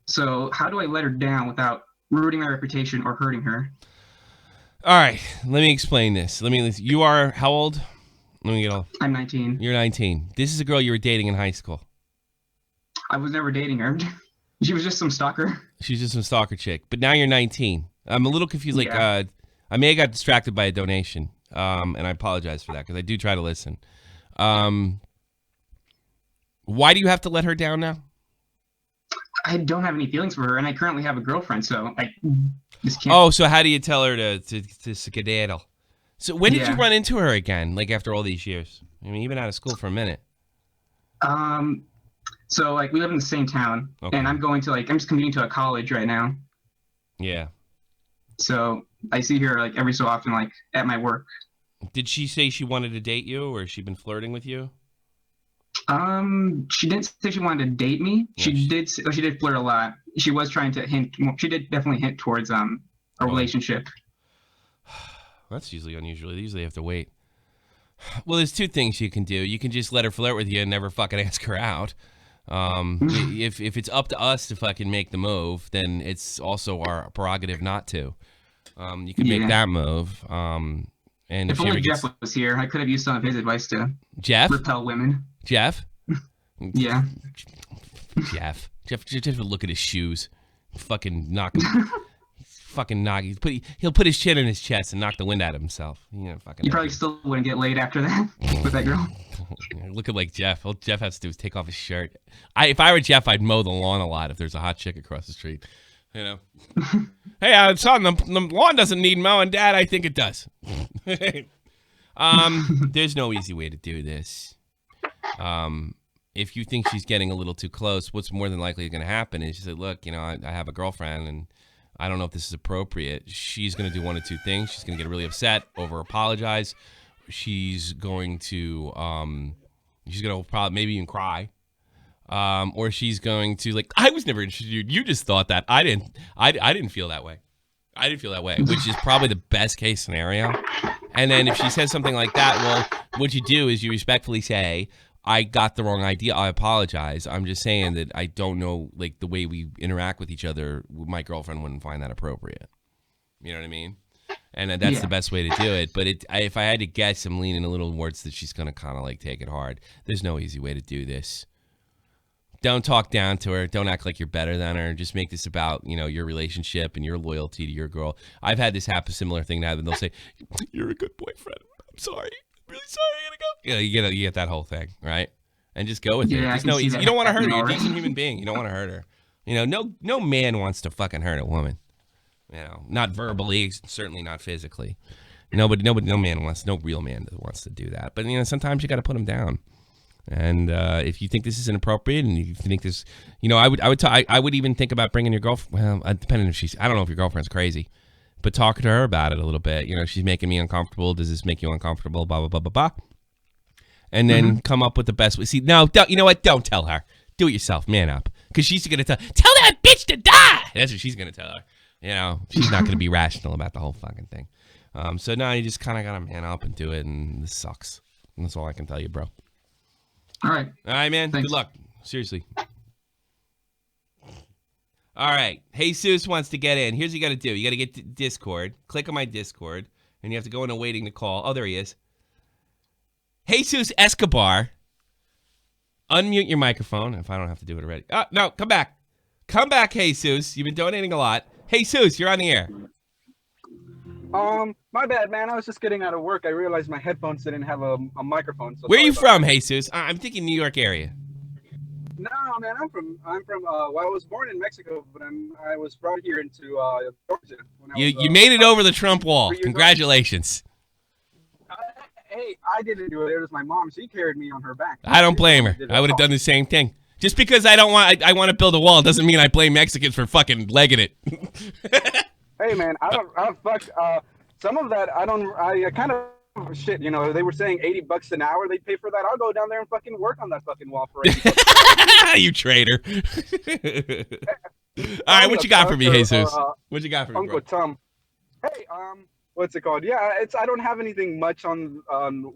So how do I let her down without ruining my reputation or hurting her?
All right, let me explain this. You are how old?
I'm 19.
You're 19. This is a girl you were dating in high school.
I was never dating her. She was just some stalker.
She's just some stalker chick. But now you're 19. I'm a little confused. Like, I may have got distracted by a donation, and I apologize for that because I do try to listen. Why do you have to let her down now?
I don't have any feelings for her, and I currently have a girlfriend, so I just can't.
Oh, so how do you tell her to skedaddle? So when did you run into her again, like after all these years? I mean, you've been out of school for a minute.
So like we live in the same town, and I'm just commuting to a college right now.
Yeah.
So I see her like every so often, like at my work.
Did she say she wanted to date you, or has she been flirting with you?
She didn't say she wanted to date me.
Yes.
She did flirt a lot. She was trying to hint. She did definitely hint towards a relationship.
That's usually unusual. They usually have to wait. Well, there's two things you can do. You can just let her flirt with you and never fucking ask her out. If it's up to us to fucking make the move, then it's also our prerogative not to. You can make that move. And
if only Jeff was here, I could have used some of his advice to repel women.
Jeff?
Yeah.
Jeff would look at his shoes, fucking knock him. Fucking knock. He'll put his chin in his chest and knock the wind out of himself. You
probably still wouldn't get laid after that with that girl.
Looking like Jeff. All Jeff has to do is take off his shirt. If I were Jeff, I'd mow the lawn a lot if there's a hot chick across the street. You know. Hey, son, the lawn doesn't need mowing, Dad. I think it does. There's no easy way to do this. If you think she's getting a little too close, what's more than likely going to happen is she said, look, I have a girlfriend and I don't know if this is appropriate. She's going to do one of two things. She's going to get really upset, over apologize. She's going to probably maybe even cry. Or she's going to I was never interested in you. You just thought that. I didn't feel that way. I didn't feel that way, which is probably the best case scenario. And then if she says something like that, well, what you do is you respectfully say, I got the wrong idea. I apologize. I'm just saying that I don't know, the way we interact with each other, my girlfriend wouldn't find that appropriate. You know what I mean? And that's the best way to do it. But if I had to guess, I'm leaning a little towards that she's going to kind of take it hard. There's no easy way to do this. Don't talk down to her. Don't act like you're better than her. Just make this about, your relationship and your loyalty to your girl. I've had this happen, similar thing to happen. They'll say, you're a good boyfriend. I'm sorry. Really sorry, I gotta go. You get that whole thing, right? And just go with it. There's no easy. You don't want to hurt her. You're a decent human being. You don't want to hurt her. No man wants to fucking hurt a woman. Not verbally, certainly not physically. No real man wants to do that. But sometimes you got to put them down. And if you think this is inappropriate, and if you think this, I would even think about bringing your girlfriend. Well, depending if I don't know if your girlfriend's crazy. But talk to her about it a little bit. She's making me uncomfortable. Does this make you uncomfortable? Blah, blah, blah, blah, blah. And then come up with the best way. See, no, you know what? Don't tell her. Do it yourself. Man up. Because she's going to tell that bitch to die. That's what she's going to tell her. She's not going to be rational about the whole fucking thing. So now you just kind of got to man up and do it. And this sucks. And that's all I can tell you, bro.
All right.
All right, man.
Thanks.
Good luck. Seriously. All right. Jesus wants to get in. Here's what you got to do. You got to get to Discord. Click on my Discord. And you have to go into waiting to call. Oh, there he is. Jesus Escobar. Unmute your microphone if I don't have to do it already. Oh, no, come back. Come back, Jesus. You've been donating a lot. Jesus, you're on the air.
My bad, man. I was just getting out of work. I realized my headphones didn't have a microphone. So
where are you from, Jesus? I'm thinking New York area.
No, man, I'm from. Well, I was born in Mexico, but I was brought here into Georgia.
You made it over the Trump wall. Congratulations.
Hey, I didn't do it. It was my mom. She carried me on her back.
I don't blame her. I would have done the same thing. Just because I want to build a wall doesn't mean I blame Mexicans for fucking legging it.
Hey, man, I don't fuck. Some of that I kind of. Shit, they were saying $80 an hour they'd pay for that. I'll go down there and fucking work on that fucking wall for $80.
You traitor. All right, what you got for me, Jesus? What you got for me,
Uncle Tom. Hey, what's it called? Yeah, I don't have anything much on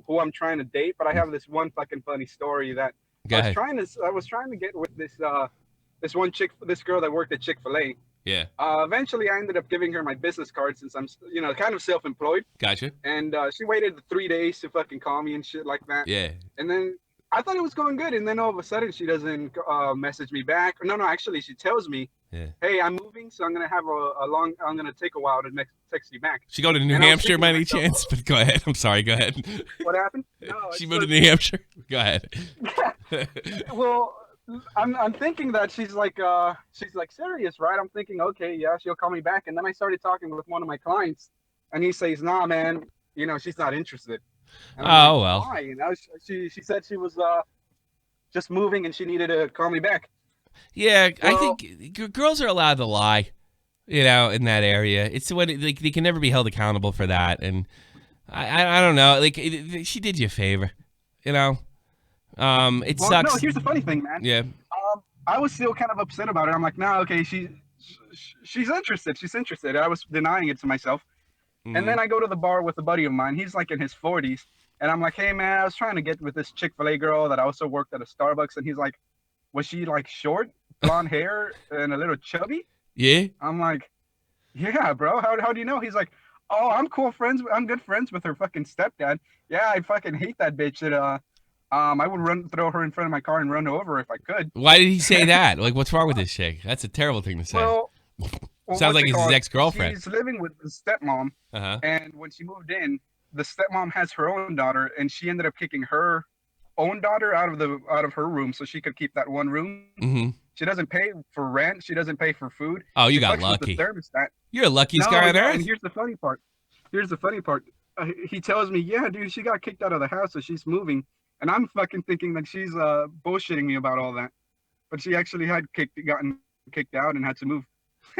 who I'm trying to date, but I have this one fucking funny story that I was trying to get with this this girl that worked at Chick-fil-A.
Yeah.
Eventually, I ended up giving her my business card since I'm, kind of self-employed.
Gotcha. And
she waited 3 days to fucking call me and shit like that.
Yeah.
And then I thought it was going good, and then all of a sudden she doesn't message me back. No, actually she tells me, hey, I'm moving, so I'm gonna have I'm gonna take a while to text you back.
She go to New Hampshire by any chance? But go ahead. I'm sorry. Go ahead.
What happened? No,
she moved to New Hampshire. Go ahead.
Well. I'm thinking that she's like serious, right? I'm thinking, okay, yeah, she'll call me back. And then I started talking with one of my clients, and he says, nah, man, she's not interested. And
I'm like, well.
Why? She said she was just moving and she needed to call me back.
Yeah, well, I think girls are allowed to lie, in that area. It's what they can never be held accountable for that. And I don't know, she did you a favor, It sucks.
No, here's the funny thing, man.
Yeah.
I was still kind of upset about it. I'm like, nah, okay, she's interested. She's interested. I was denying it to myself. And then I go to the bar with a buddy of mine. He's like in his 40s. And I'm like, hey, man, I was trying to get with this Chick-fil-A girl that also worked at a Starbucks. And he's like, was she like short, blonde hair, and a little chubby?
Yeah.
I'm like, yeah, bro. How do you know? He's like, oh, I'm good friends with her fucking stepdad. Yeah, I fucking hate that bitch. I would throw her in front of my car and run over if I could.
Why did he say that? Like, what's wrong with this chick? That's a terrible thing to say.
Well,
sounds like he's his ex-girlfriend.
She's living with the stepmom, and when she moved in, the stepmom has her own daughter, and she ended up kicking her own daughter out of her room so she could keep that one room. Mm-hmm. She doesn't pay for rent. She doesn't pay for food.
Oh, you got lucky. You're the luckiest guy on earth.
And here's the funny part. He tells me, yeah, dude, she got kicked out of the house, so she's moving. And I'm fucking thinking that she's bullshitting me about all that. But she actually had gotten kicked out and had to move.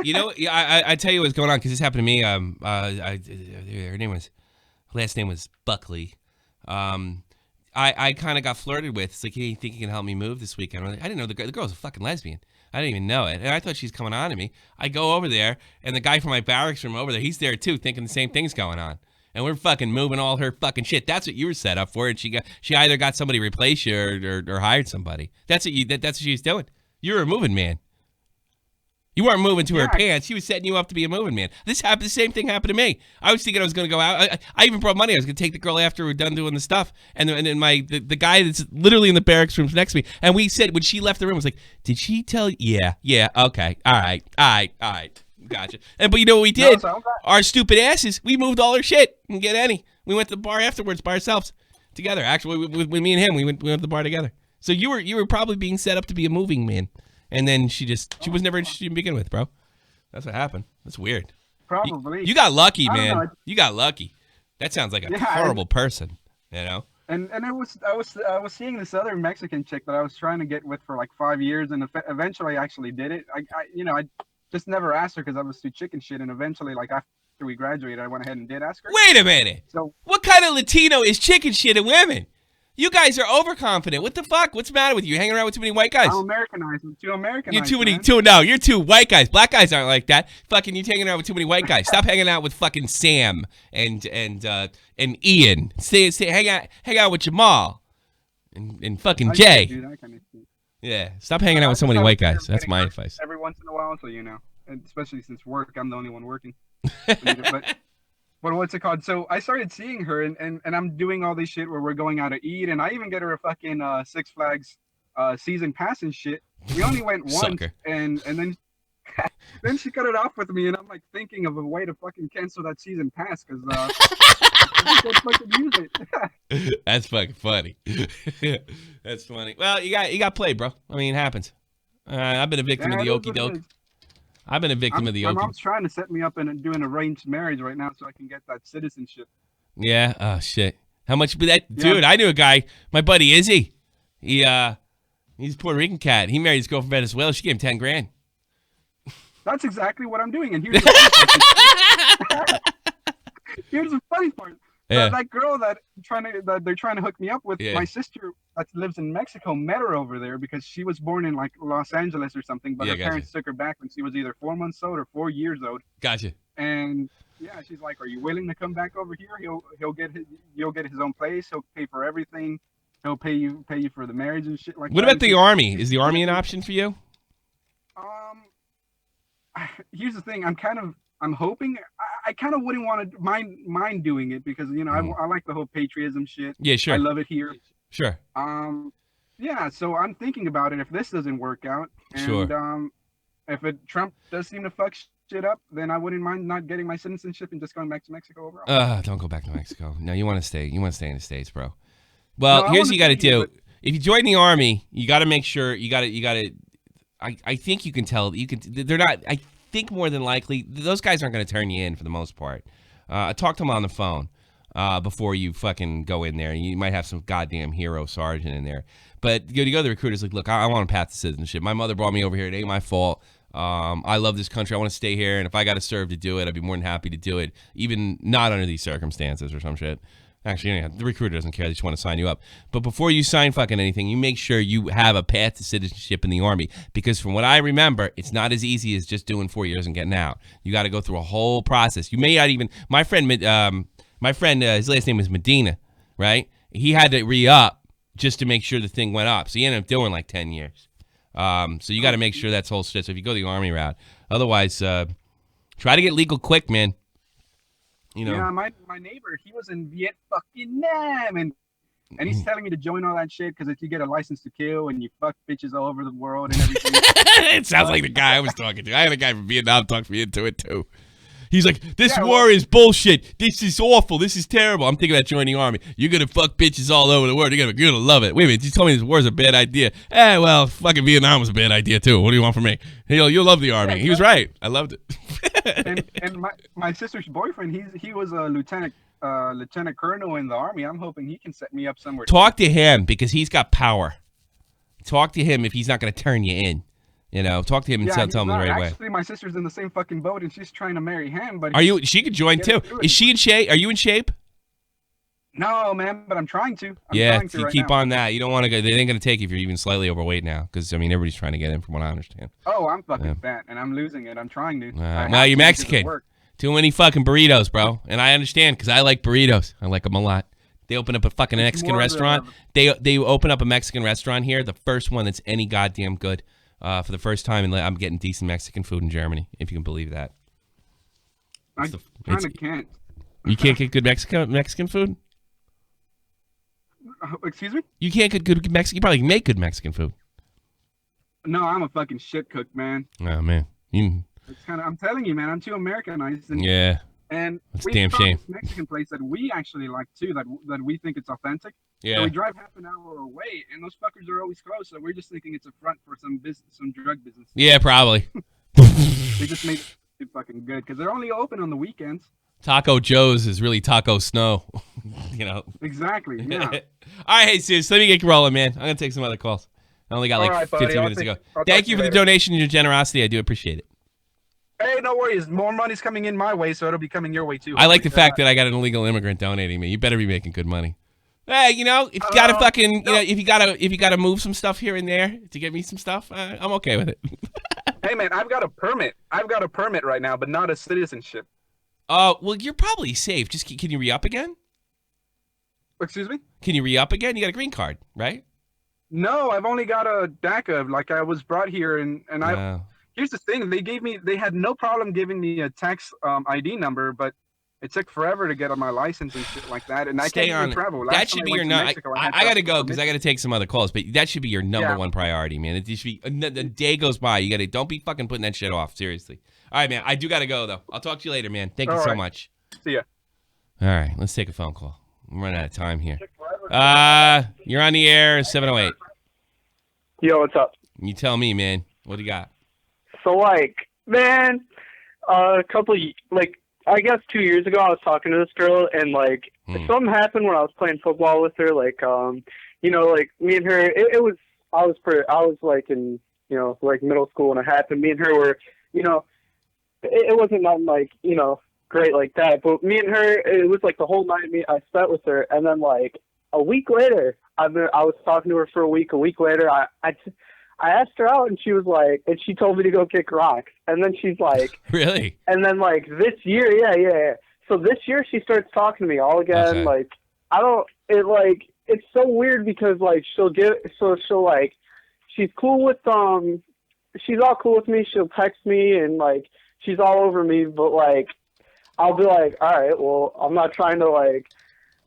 You know, I tell you what's going on, because this happened to me. Her last name was Buckley. I kind of got flirted with. It's like, hey, you think you can help me move this weekend? I didn't know the girl's a fucking lesbian. I didn't even know it. And I thought she's coming on to me. I go over there, and the guy from my barracks room over there, he's there too, thinking the same thing's going on. And we're fucking moving all her fucking shit. That's what you were set up for. And she either got somebody to replace you or hired somebody. That's what she was doing. You were a moving man. You weren't moving to her pants. She was setting you up to be a moving man. The same thing happened to me. I was thinking I was going to go out. I even brought money. I was going to take the girl after we're done doing the stuff. And then the guy that's literally in the barracks room next to me. And we said, when she left the room, I was like, did she tell you? Yeah, okay. All right. Gotcha. But you know what we did? No, our stupid asses, we moved all our shit. Didn't get any. We went to the bar afterwards by ourselves together. Actually, with me and him, we went to the bar together. So you were probably being set up to be a moving man. And then she was never interested to begin with, bro. That's what happened. That's weird.
Probably.
You got lucky, man. You got lucky. That sounds like a horrible person, you know?
And I was seeing this other Mexican chick that I was trying to get with for like 5 years, and eventually I actually did it. I just never asked her because I was too chicken shit, and eventually, like, after we graduated, I went ahead and did ask her.
Wait a minute. So what kind of Latino is chicken shit and women? You guys are overconfident. What the fuck? What's the matter with you? Hanging around with too many white guys?
I'm Americanized. I'm too Americanized.
You're too white guys. Black guys aren't like that. Fucking, you're hanging out with too many white guys. Stop hanging out with fucking Sam and Ian. Hang out with Jamal and fucking Jay. Yeah, stop hanging out with so many white guys. That's my advice.
Every once in a while, so you know, and especially since work, I'm the only one working. But what's it called? So I started seeing her, and I'm doing all this shit where we're going out to eat, and I even get her a fucking Six Flags season pass and shit. We only went once, and then then she cut it off with me, and I'm like thinking of a way to fucking cancel that season pass because I can't fucking use
it. That's fucking funny. That's funny. Well, you got played, bro. I mean, it happens. I've been a victim of the okey doke. I've been a victim of the okey.
My mom's trying to set me up and do an arranged marriage right now so I can get that citizenship.
Yeah. Oh shit. How much? Dude, I knew a guy. My buddy Izzy. He's a Puerto Rican cat. He married his girl from Venezuela. She gave him 10 grand.
That's exactly what I'm doing. And here's the funny part.
Yeah.
That girl that they're trying to hook me up with, my sister that lives in Mexico met her over there because she was born in like Los Angeles or something, but her parents took her back when she was either 4 months old or 4 years old.
Gotcha.
And yeah, she's like, "Are you willing to come back over here? You'll get his own place. He'll pay for everything. He'll pay you for the marriage and shit like that."
What about the army? Is the army an option for you?
Here's the thing. I'm hoping. I kind of wouldn't want to mind doing it because I like the whole patriotism shit.
Yeah, sure.
I love it here.
Sure.
Yeah. So I'm thinking about it if this doesn't work out, and if Trump does seem to fuck shit up, then I wouldn't mind not getting my citizenship and just going back to Mexico overall.
Don't go back to Mexico. No, you want to stay. You want to stay in the States, bro. Well, here's what you got to do. If you join the army, you got to make sure you got to. I think you can tell. They're not. I think more than likely those guys aren't going to turn you in for the most part. Talk to them on the phone before you fucking go in there. You might have some goddamn hero sergeant in there. But you go to the recruiters like, look, I want a path to citizenship. My mother brought me over here. It ain't my fault. I love this country. I want to stay here. And if I got to serve to do it, I'd be more than happy to do it, even not under these circumstances or some shit. Actually, the recruiter doesn't care. They just want to sign you up. But before you sign fucking anything, you make sure you have a path to citizenship in the Army. Because from what I remember, it's not as easy as just doing 4 years and getting out. You got to go through a whole process. You may not even. My friend, his last name was Medina, right? He had to re-up just to make sure the thing went up. So he ended up doing like 10 years. So you got to make sure that's whole shit. So if you go the Army route, otherwise, try to get legal quick, man. You know.
Yeah, my neighbor, he was in Vietnam, and he's telling me to join all that shit because if you get a license to kill and you fuck bitches all over the world and everything.
It sounds like the guy I was talking to. I had a guy from Vietnam talk me into it too. He's like, this war is bullshit. This is awful. This is terrible. I'm thinking about joining the Army. You're going to fuck bitches all over the world. You're going to love it. Wait a minute. You told me this war's a bad idea. Well, fucking Vietnam was a bad idea, too. What do you want from me? You'll love the Army. He was right. I loved it.
and my sister's boyfriend, he was a lieutenant colonel in the Army. I'm hoping he can set me up somewhere.
Talk to him because he's got power. Talk to him if he's not going to turn you in. You know, talk to him and tell him the right way.
Actually, my sister's in the same fucking boat, and she's trying to marry him. But
she could join too. Is she in shape? Are you in shape?
No, man, but I'm trying to.
Keep on that. You don't want to go. They ain't gonna take you if you're even slightly overweight now, because I mean everybody's trying to get in, from what I understand.
Oh, I'm fucking fat, and I'm losing it. I'm trying to.
Well, you're Mexican. Too many fucking burritos, bro. And I understand because I like burritos. I like them a lot. They open up a fucking Mexican restaurant. They open up a Mexican restaurant here, the first one that's any goddamn good. For the first time, and I'm getting decent Mexican food in Germany, if you can believe that.
I kind of can't.
You can't get good Mexican food?
Excuse me?
You can't get good Mexican. You probably make good Mexican food.
No, I'm a fucking shit cook, man.
Oh man,
it's kind of. I'm telling you, man. I'm too Americanized. And
that's
we
damn shame.
This Mexican place that we actually like too, that we think it's authentic.
Yeah.
So we drive half an hour away, and those fuckers are always closed. So we're just thinking it's a front for some drug business.
Yeah, probably.
They just make it fucking good because they're only open on the weekends.
Taco Joe's is really Taco Snow. You know.
Exactly. Yeah.
All right, hey, sis, let me get rolling, man. I'm gonna take some other calls. I only got like 15 minutes to go. Thank you for the donation and your generosity. I do appreciate it.
Hey, no worries. More money's coming in my way, so it'll be coming your way too.
I like the fact that I got an illegal immigrant donating me. You better be making good money. Hey, you know, if you gotta if you gotta move some stuff here and there to get me some stuff, I'm okay with it.
Hey, man, I've got a permit. Right now, but not a citizenship.
Oh, well, you're probably safe. Just can you re-up again?
Excuse me?
Can you re-up again? You got a green card, right?
No, I've only got a DACA. Like I was brought here, and I. Here's the thing: they had no problem giving me a tax ID number, but it took forever to get on my license and shit like that. And I can't even travel.
That should be your number. I got to go because I got to take some other calls, but that should be your number one priority, man. It should be. The day goes by, you got to don't be fucking putting that shit off. Seriously. All right, man. I do got to go though. I'll talk to you later, man. Thank you so much.
See ya.
All right, let's take a phone call. I'm running out of time here. You're on the air, 708.
Yo, what's up?
You tell me, man. What do you got?
So, like, man, I guess 2 years ago, I was talking to this girl, and, like, something happened when I was playing football with her. Like, you know, like, me and her, I was, like, in, you know, like, middle school when it happened. Me and her were, you know, it wasn't nothing, like, you know, great like that. But me and her, it was, like, the whole night I spent with her. And then, like, a week later, I was talking to her for a week. A week later, I asked her out, and she was like, and she told me to go kick rocks. And then she's like,
really?
And then like this year, yeah. So this year she starts talking to me all again. Okay. Like, it's so weird because like she'll like, she's cool with she's all cool with me. She'll text me and like she's all over me, but like I'll be like, all right, well, I'm not trying to like.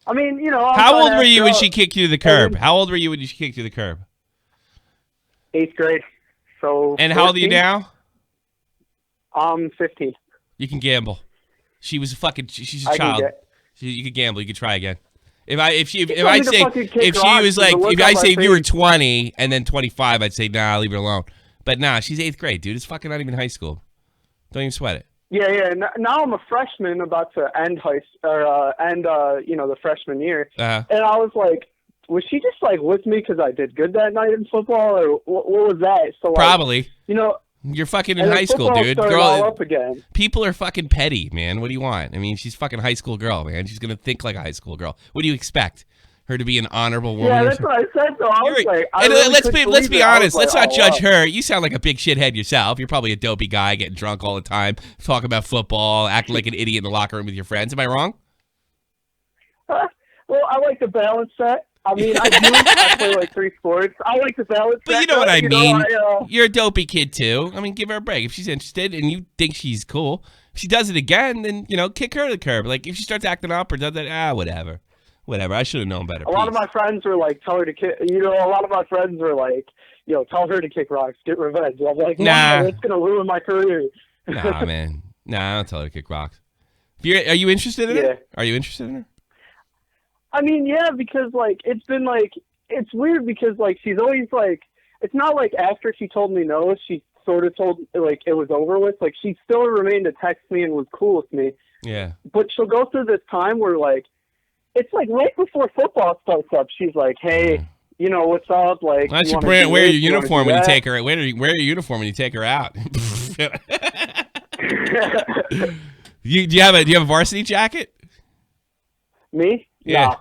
I mean, you know.
How old were you when she kicked you to the curb? How old were you when she kicked you to the curb?
8th grade. So.
And 14? How old are you now?
15.
You can gamble. She was she's a child. You could gamble. You could try again. If you were 20 and then 25, I'd say nah, leave it alone. But nah, she's 8th grade, dude. It's fucking not even high school. Don't even sweat it.
Yeah. Now I'm a freshman, about to end the freshman year, and I was like, was she just like with me because I did good that night in football, or what was that? So like,
probably,
you know,
You're fucking in high school, dude.
Girl, all up again.
People are fucking petty, man. What do you want? I mean, she's fucking high school girl, man. She's gonna think like a high school girl. What do you expect? Her to be an honorable woman?
Yeah, that's what I said. So I was like,
let's be honest. Let's not judge her. You sound like a big shithead yourself. You're probably a dopey guy, getting drunk all the time, talking about football, acting like an idiot in the locker room with your friends. Am I wrong?
Well, I like to balance that. I mean, I play like 3 sports. I like to balance that.
But you know what I mean. You're a dopey kid, too. I mean, give her a break. If she's interested and you think she's cool, if she does it again, then, kick her to the curb. Like, if she starts acting up or does that, whatever. Whatever. I should have known better.
A lot of my friends were like, tell her to kick, a lot of my friends were like, tell her to kick rocks, get revenge. I'm like, nah, it's going to ruin my career.
Nah, man. Nah, don't tell her to kick rocks. Are you interested in her? Are you interested in her?
I mean, yeah, because, like, it's been, like, it's weird because, like, she's always, like, it's not like after she told me no, she sort of told, like, it was over with. Like, she still remained to text me and was cool with me.
Yeah.
But she'll go through this time where, like, it's, like, right before football starts up. She's like, hey, what's up? Like,
why don't you wear your uniform when you take her? Wear your uniform when you take her out. Do you have a varsity jacket?
Me?
Yeah.
Nah.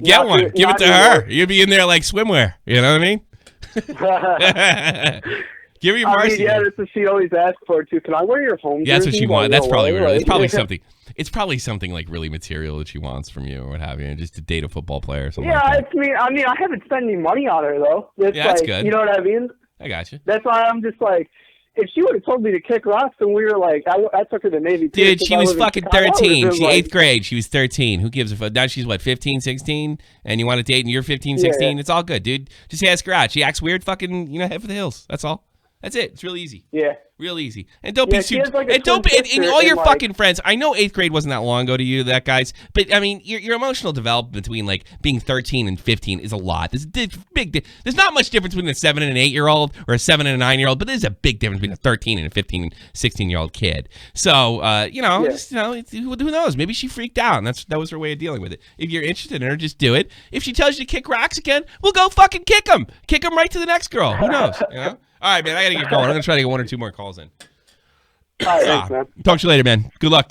Get one. Give it to her. You'd be in there like swimwear. You know what I mean? Give her your varsity.
Yeah, that's what she always asks for too. Can I wear your home jersey?
That's what she wants. That's probably really. It's probably something. It's probably something like really material that she wants from you or what have you, just to date a football player or something.
Yeah,
like that.
I mean, I haven't spent any money on her though.
That's good.
You know what I mean?
I got you.
That's why I'm just like, if she would have told me to kick rocks and we were like, I took her to Navy.
Dude, she was fucking 13. She 8th grade. She was 13. Who gives a fuck? Now she's what, 15, 16? And you want to date and you're 15, 16? Yeah. It's all good, dude. Just ask her out. She acts weird, fucking, head for the hills. That's all. That's it. It's real easy.
Yeah.
Real easy. And don't be super. And don't be. And all your fucking friends. I know 8th grade wasn't that long ago to you, that guys. But I mean, your emotional development between like being 13 and 15 is a lot. There's big. There's not much difference between a 7 and an 8-year-old or a 7 and a 9-year-old. But there's a big difference between a 13 and a 15 and 16-year-old kid. So just, who knows? Maybe she freaked out, and that was her way of dealing with it. If you're interested in her, just do it. If she tells you to kick rocks again, we'll go fucking kick them. Kick them right to the next girl. Who knows? All right, man, I got to get going. I'm going to try to get 1 or 2 more calls in.
All right, thanks, man.
Talk to you later, man. Good luck.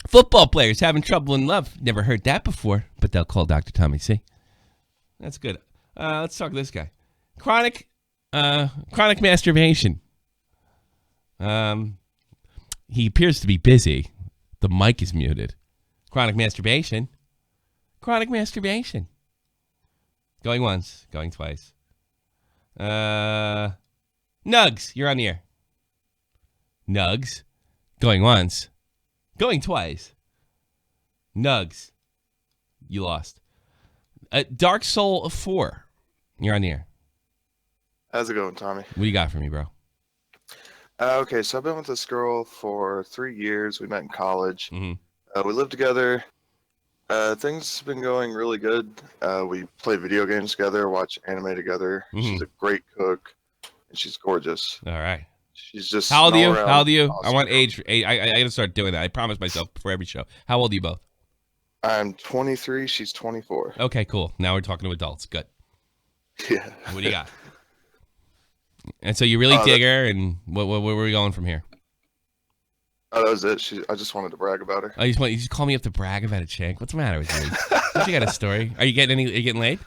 Football players having trouble in love. Never heard that before, but they'll call Dr. Tommy C. That's good. Let's talk to this guy. Chronic masturbation. He appears to be busy. The mic is muted. Chronic masturbation. Going once, going twice. Nugs, you're on the air. Nugs, going once, going twice. Nugs, you lost. Dark Soul 4, you're on the air.
How's it going, Tommy?
What do you got for me, bro?
Okay, so I've been with this girl for 3 years. We met in college. Mm-hmm. We lived together. Things have been going really good. We play video games together, watch anime together. Mm-hmm. She's a great cook, and she's gorgeous.
All right.
She's just.
How old are you?
Awesome.
I want age. I got to start doing that. I promise myself before every show. How old are you both?
I'm 23. She's 24.
Okay, cool. Now we're talking to adults. Good.
Yeah.
What do you got? And so you really dig her, and where are we going from here?
Oh, that was it. I just wanted to brag about her.
Oh, you just call me up to brag about a chick? What's the matter with you? Don't you got a story? Are you getting laid?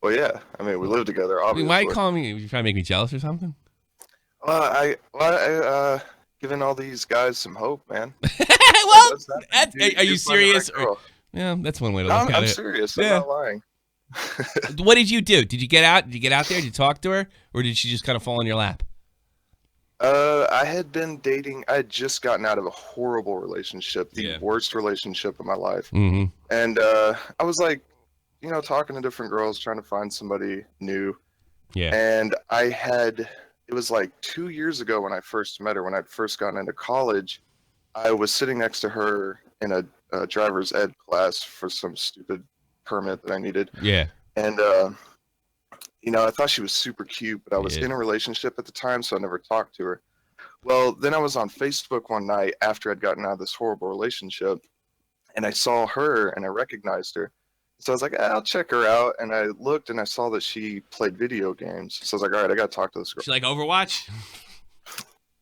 Well, yeah. I mean, we live together, obviously.
Why are you calling me? Are you trying to make me jealous or something?
I giving all these guys some hope, man.
Well, are you serious? Yeah, that's one way to look at it.
I'm serious. I'm not lying.
What did you do? Did you get out? Did you get out there? Did you talk to her, or did she just kind of fall in your lap?
I had been dating. I had just gotten out of a horrible relationship, the worst relationship of my life.
Mm-hmm.
And I was like, talking to different girls, trying to find somebody new.
Yeah.
And it was like 2 years ago when I first met her, when I'd first gotten into college. I was sitting next to her in a driver's ed class for some stupid permit that I needed.
Yeah.
And, I thought she was super cute, but I was in a relationship at the time, so I never talked to her. Well, then I was on Facebook one night after I'd gotten out of this horrible relationship, and I saw her, and I recognized her. So I was like, I'll check her out, and I looked, and I saw that she played video games. So I was like, all right, I got to talk to this girl.
She like Overwatch?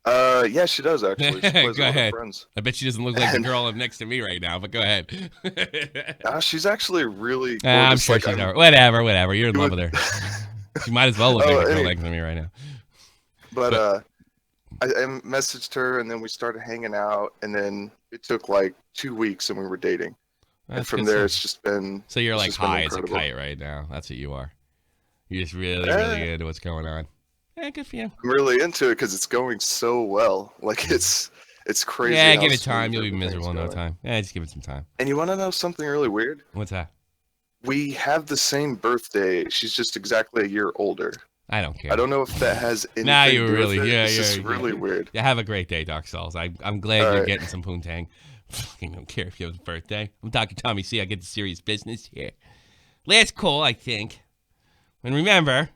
Yeah, she does actually. She plays
Go
with her
ahead.
friends.
I bet she doesn't look like the girl next to me right now, but go ahead.
She's actually really gorgeous.
I'm sure she's whatever. You're in love with her. She might as well look like the girl next to me right now.
But I messaged her, and then we started hanging out, and then it took like 2 weeks, and we were dating. And from there, it's just been.
So you're like high as a kite right now. That's what you are. You're just really into what's going on. Yeah, good for you.
I'm really into it because it's going so well. Like it's crazy.
Yeah, give it time. You'll be miserable in no time. Yeah, just give it some time.
And you want to know something really weird?
What's that?
We have the same birthday. She's just exactly a year older.
I don't care.
I don't know if that has anything
nah,
to
you're
do
really,
with it.
yeah,
It's
yeah.
just really weird.
Yeah, have a great day, Doc Sauls. I'm glad
All
you're
right.
getting some poontang. Fucking don't care if you have a birthday. I'm Dr. Tommy C. I get the serious business here. Last call, I think. And remember,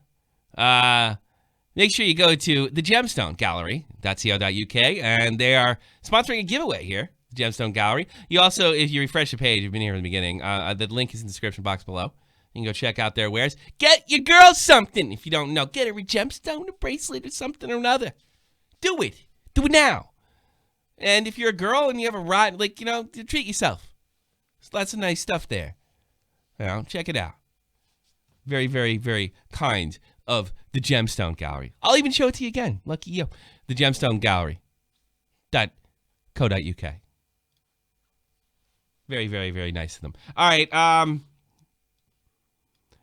make sure you go to the Gemstone Gallery.co.uk, and they are sponsoring a giveaway here, the Gemstone Gallery. You also, if you refresh the page, you've been here from the beginning, the link is in the description box below. You can go check out their wares. Get your girl something. If you don't know, get her a gemstone, a bracelet, or something or another. Do it. Do it now. And if you're a girl and you have a rod, treat yourself. There's lots of nice stuff there. Check it out. Very, very, very kind of the Gemstone Gallery. I'll even show it to you again. Lucky you. The Gemstone Gallery.co.uk. Very, very, very nice of them. All right,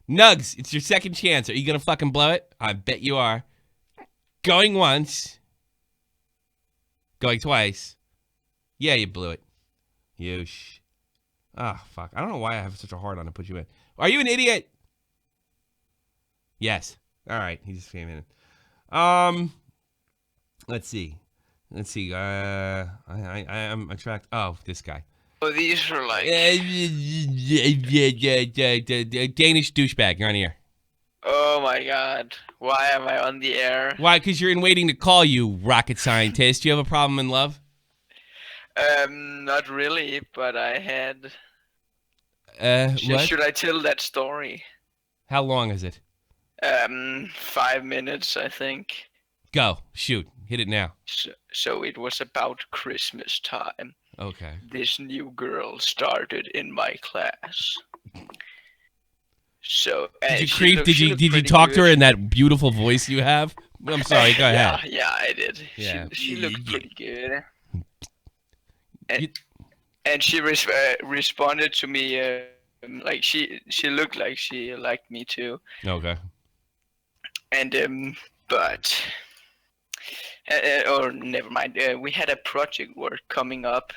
Nugs, it's your second chance. Are you going to fucking blow it? I bet you are. Going once. Going twice. Yeah, you blew it. Fuck. I don't know why I have such a hard on to put you in. Are you an idiot? Yes. All right. He just came in. Let's see. I am attracted. Oh, this guy.
Oh, these are like
Danish douchebag. You're on the air.
Oh my God! Why am I on the air?
Why? Because you're in waiting to call, you rocket scientist. Do you have a problem in love?
Not really, but I had.
What?
Should I tell that story?
How long is it?
5 minutes, I think.
Go. Shoot. Hit it now.
So it was about Christmas time.
Okay.
This new girl started in my class. So
did you talk to her in that beautiful voice you have? I'm sorry. Go ahead.
Yeah, I did.
Yeah.
She looked pretty good. And she responded to me like she looked like she liked me too.
Okay.
And but or never mind. We had a project work coming up,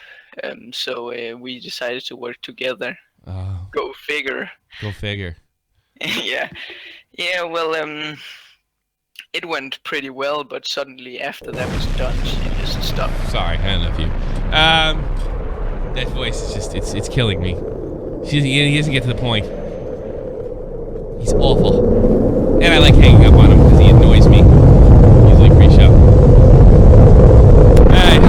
so we decided to work together.
Oh.
Go figure.
Go figure.
Yeah. Well, it went pretty well, but suddenly after that was done, she just stopped.
Sorry, I love you. That voice is just—it's killing me. He doesn't get to the point. He's awful, and I like hanging up on him because he annoys me. Usually pre-show. All right.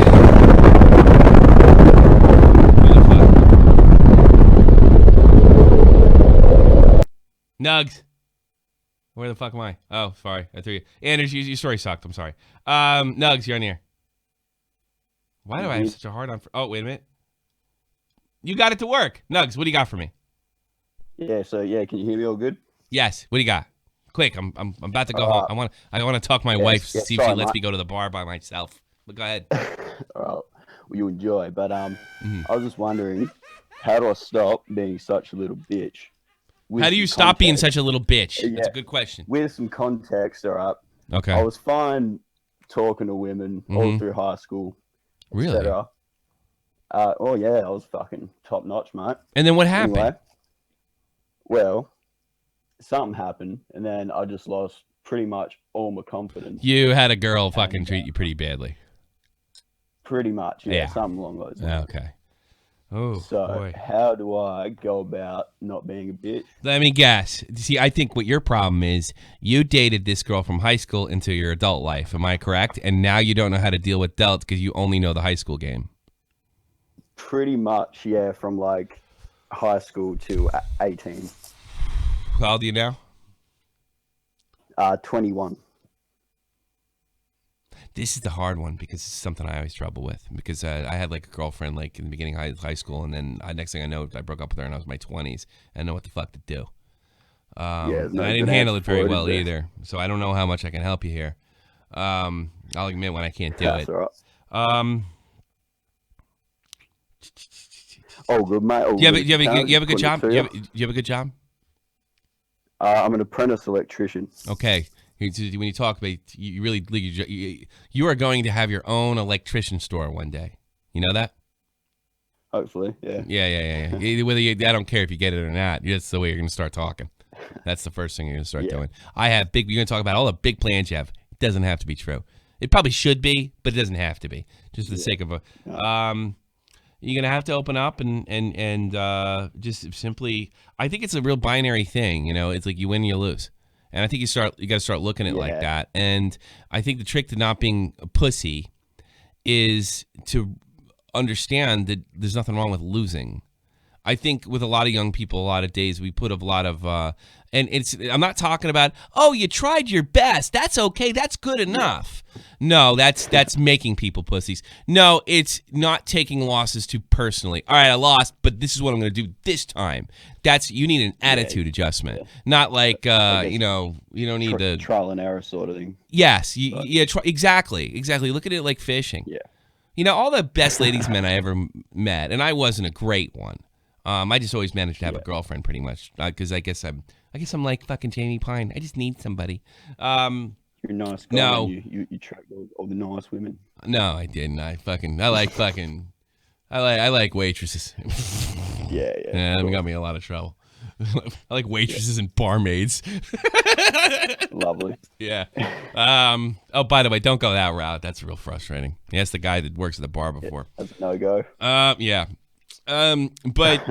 Nugs. Where the fuck am I? Oh, sorry. I threw you. Anders, your story sucked. I'm sorry. Nugs, you're on the air. Why do I have such a hard on? Oh, wait a minute. You got it to work. Nugs, what do you got for me?
Yeah. So can you hear me all good?
Yes. What do you got? Quick, I'm about to go home. I want to talk to my wife to see if she lets me go to the bar by myself. But go ahead.
All right. Well, you enjoy, but I was just wondering, how do I stop being such a little bitch?
How do you stop being such a little bitch? That's a good question.
With some context, all right.
Okay.
I was fine talking to women all through high school.
Really?
Oh yeah, I was fucking top notch, mate.
And then what happened?
Anyway, well, something happened, and then I just lost pretty much all my confidence.
You had a girl fucking treat you pretty badly.
Pretty much, yeah. Something along those lines.
Okay. Oh,
so
boy.
How do I go about not being a bitch?
Let me guess. See, I think what your problem is, you dated this girl from high school into your adult life. Am I correct? And now you don't know how to deal with adults because you only know the high school game.
Pretty much, yeah, from like high school to 18.
How old are you now?
21.
This is the hard one because it's something I always struggle with. Because I had like a girlfriend like in the beginning of high school, and then next thing I know, I broke up with her, and I was in my 20s. I didn't know what the fuck to do. And I didn't handle it very well either. So I don't know how much I can help you here. I'll admit when I can't do it.
Right. Good, mate.
Do you have a good job? Do you have a good job?
I'm an apprentice electrician.
Okay. When you talk about you are going to have your own electrician store one day. You know that?
Hopefully, yeah.
Yeah. I don't care if you get it or not. That's the way you're going to start talking. That's the first thing you're going to start doing. You're going to talk about all the big plans you have. It doesn't have to be true. It probably should be, but it doesn't have to be. Just for the sake of you're going to have to open up and just simply, I think it's a real binary thing. It's like you win, you lose. And I think you got to start looking at it like that. And I think the trick to not being a pussy is to understand that there's nothing wrong with losing. I think with a lot of young people, a lot of days, we put a lot of, I'm not talking about, you tried your best. That's okay. That's good enough. No, that's making people pussies. No, it's not taking losses too personally. All right, I lost, but this is what I'm going to do this time. You need an attitude adjustment. Not like, you don't need the
trial and error sort of thing.
Yes. Exactly. Look at it like fishing.
Yeah.
All the best ladies men I ever met, and I wasn't a great one. I just always managed to have a girlfriend pretty much because I guess I'm like fucking Jamie Pine. I just need somebody.
You're a nice guy.
No,
you attract all the nice women.
No, I didn't. I like waitresses.
Yeah.
That got me in a lot of trouble. I like waitresses and barmaids.
Lovely.
Yeah. By the way, don't go that route. That's real frustrating. Yeah, that's the guy that works at the bar before.
That's a no-go.
Yeah. But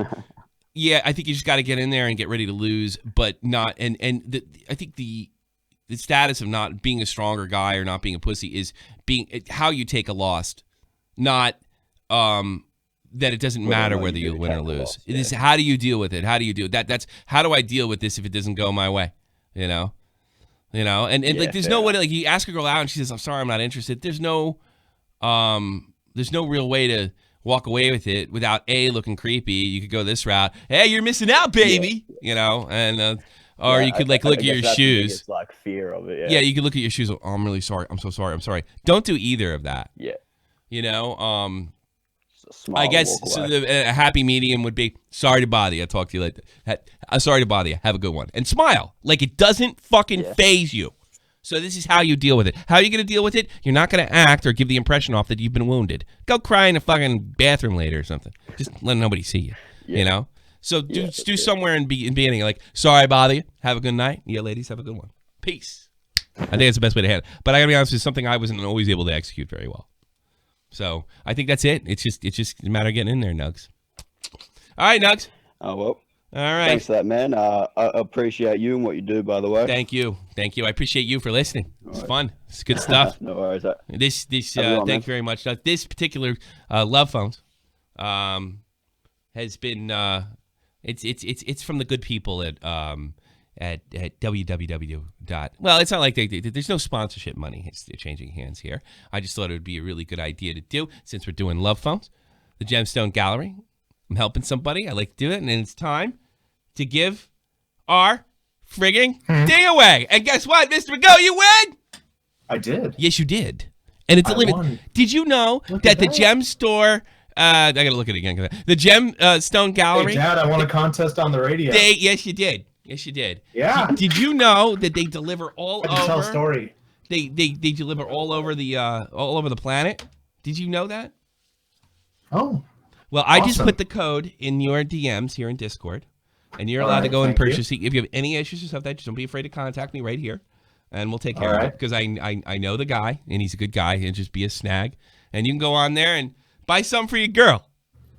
yeah, I think you just got to get in there and get ready to lose, but not. I think the status of not being a stronger guy or not being a pussy is how you take a loss, not that it doesn't matter whether you win or lose. It is how do you deal with it? How do you do it? That's how do I deal with this if it doesn't go my way? And like there's no way to, like, you ask a girl out and she says, "I'm sorry, I'm not interested." There's no real way to walk away with it without looking creepy. You could go this route. Hey, you're missing out, baby. Or you could look at your shoes.
It's like fear of it.
Yeah, you could look at your shoes. Oh, I'm really sorry. I'm so sorry. I'm sorry. Don't do either of that.
Yeah.
I guess so a happy medium would be, sorry to bother you. I'll talk to you later. Sorry to bother you. Have a good one. And smile. Like it doesn't fucking faze you. So this is how you deal with it. How are you going to deal with it? You're not going to act or give the impression off that you've been wounded. Go cry in a fucking bathroom later or something. Just let nobody see you, So do somewhere in beginning, like, sorry I bother you. Have a good night. Yeah, ladies, have a good one. Peace. I think that's the best way to handle it. But I got to be honest, it's something I wasn't always able to execute very well. So I think that's it. It's just a matter of getting in there, Nugs. All right, Nugs.
Oh, well.
All right.
Thanks for that, man. I appreciate you and what you do, by the way.
Thank you. I appreciate you for listening. It's fun. It's good stuff.
No worries.
Thank you very much. This particular Love Phones has been it's from the good people at www. Well, it's not like there's no sponsorship money. It's changing hands here. I just thought it would be a really good idea to do since we're doing Love Phones, the Gemstone Gallery. I'm helping somebody. I like to do it, and it's time to give our frigging thing away. And guess what, Mr. McGo, you win!
I did.
Yes, you did. And it's limited. Did you know that the Gem Store... I got to look at it again. The Gemstone Gallery...
Hey, Dad, I won a contest on the radio.
Yes, you did.
Yeah.
Did you know that they deliver all over...
I can tell a story.
They deliver all over the planet? Did you know that?
Oh.
Well, I just put the code in your DMs here in Discord, and you're allowed to go and purchase it. If you have any issues or stuff, just don't be afraid to contact me right here, and we'll take care of it, because I know the guy, and he's a good guy, and just be a snag. And you can go on there and buy some for your girl,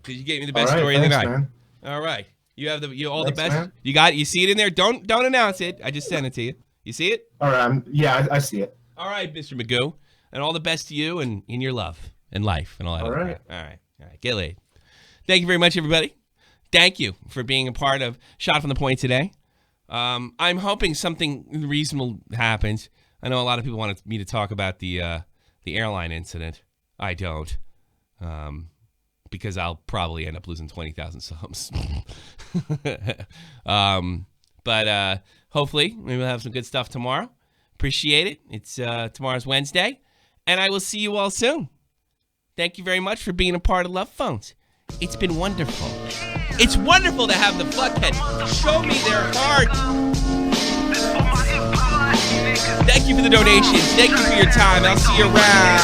because you gave me the best story of the night. Man. All right. You have the best. Man. You got it. You see it in there? Don't announce it. I just sent it to you. You see it?
All right. Yeah, I see it.
All right, Mr. Magoo, and all the best to you and in your love and life and all that.
All right.
All right. Get laid. Thank you very much, everybody. Thank you for being a part of Shot from the Point today. I'm hoping something reasonable happens. I know a lot of people wanted me to talk about the the airline incident. I don't. Because I'll probably end up losing 20,000 subs. But hopefully, maybe we'll have some good stuff tomorrow. Appreciate it. It's tomorrow's Wednesday. And I will see you all soon. Thank you very much for being a part of Love Phones. It's been wonderful. It's wonderful to have the fuckhead show me their heart. Thank you for the donations. Thank you for your time. I'll see you around.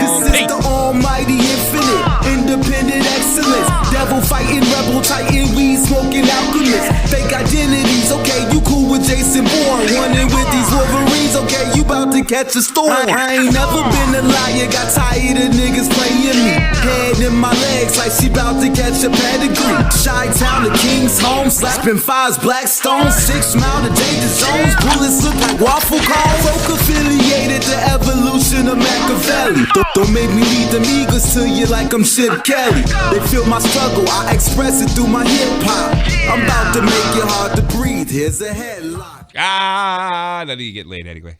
This is the almighty infinite, independent excellence. Devil fighting, rebel titan, weed smoking alchemist. Fake identities, okay, you cool with Jason Bourne. Running with these Wolverines, okay, you about to catch a storm. I ain't never been a liar, got tired of niggas playing me. Head in my legs like she about to catch a pedigree. Chi-Town to King's home, slapping fives, black stones. 6 mile to danger zones, bullets look like waffle cones. Folk affiliated, the evolution of Machiavelli. Don't make me lead them eagles to you like I'm Chip Kelly. They feel my struggle, I express it through my hip hop. I'm about to make it hard to breathe, here's a headlock.
None of you get laid anyway.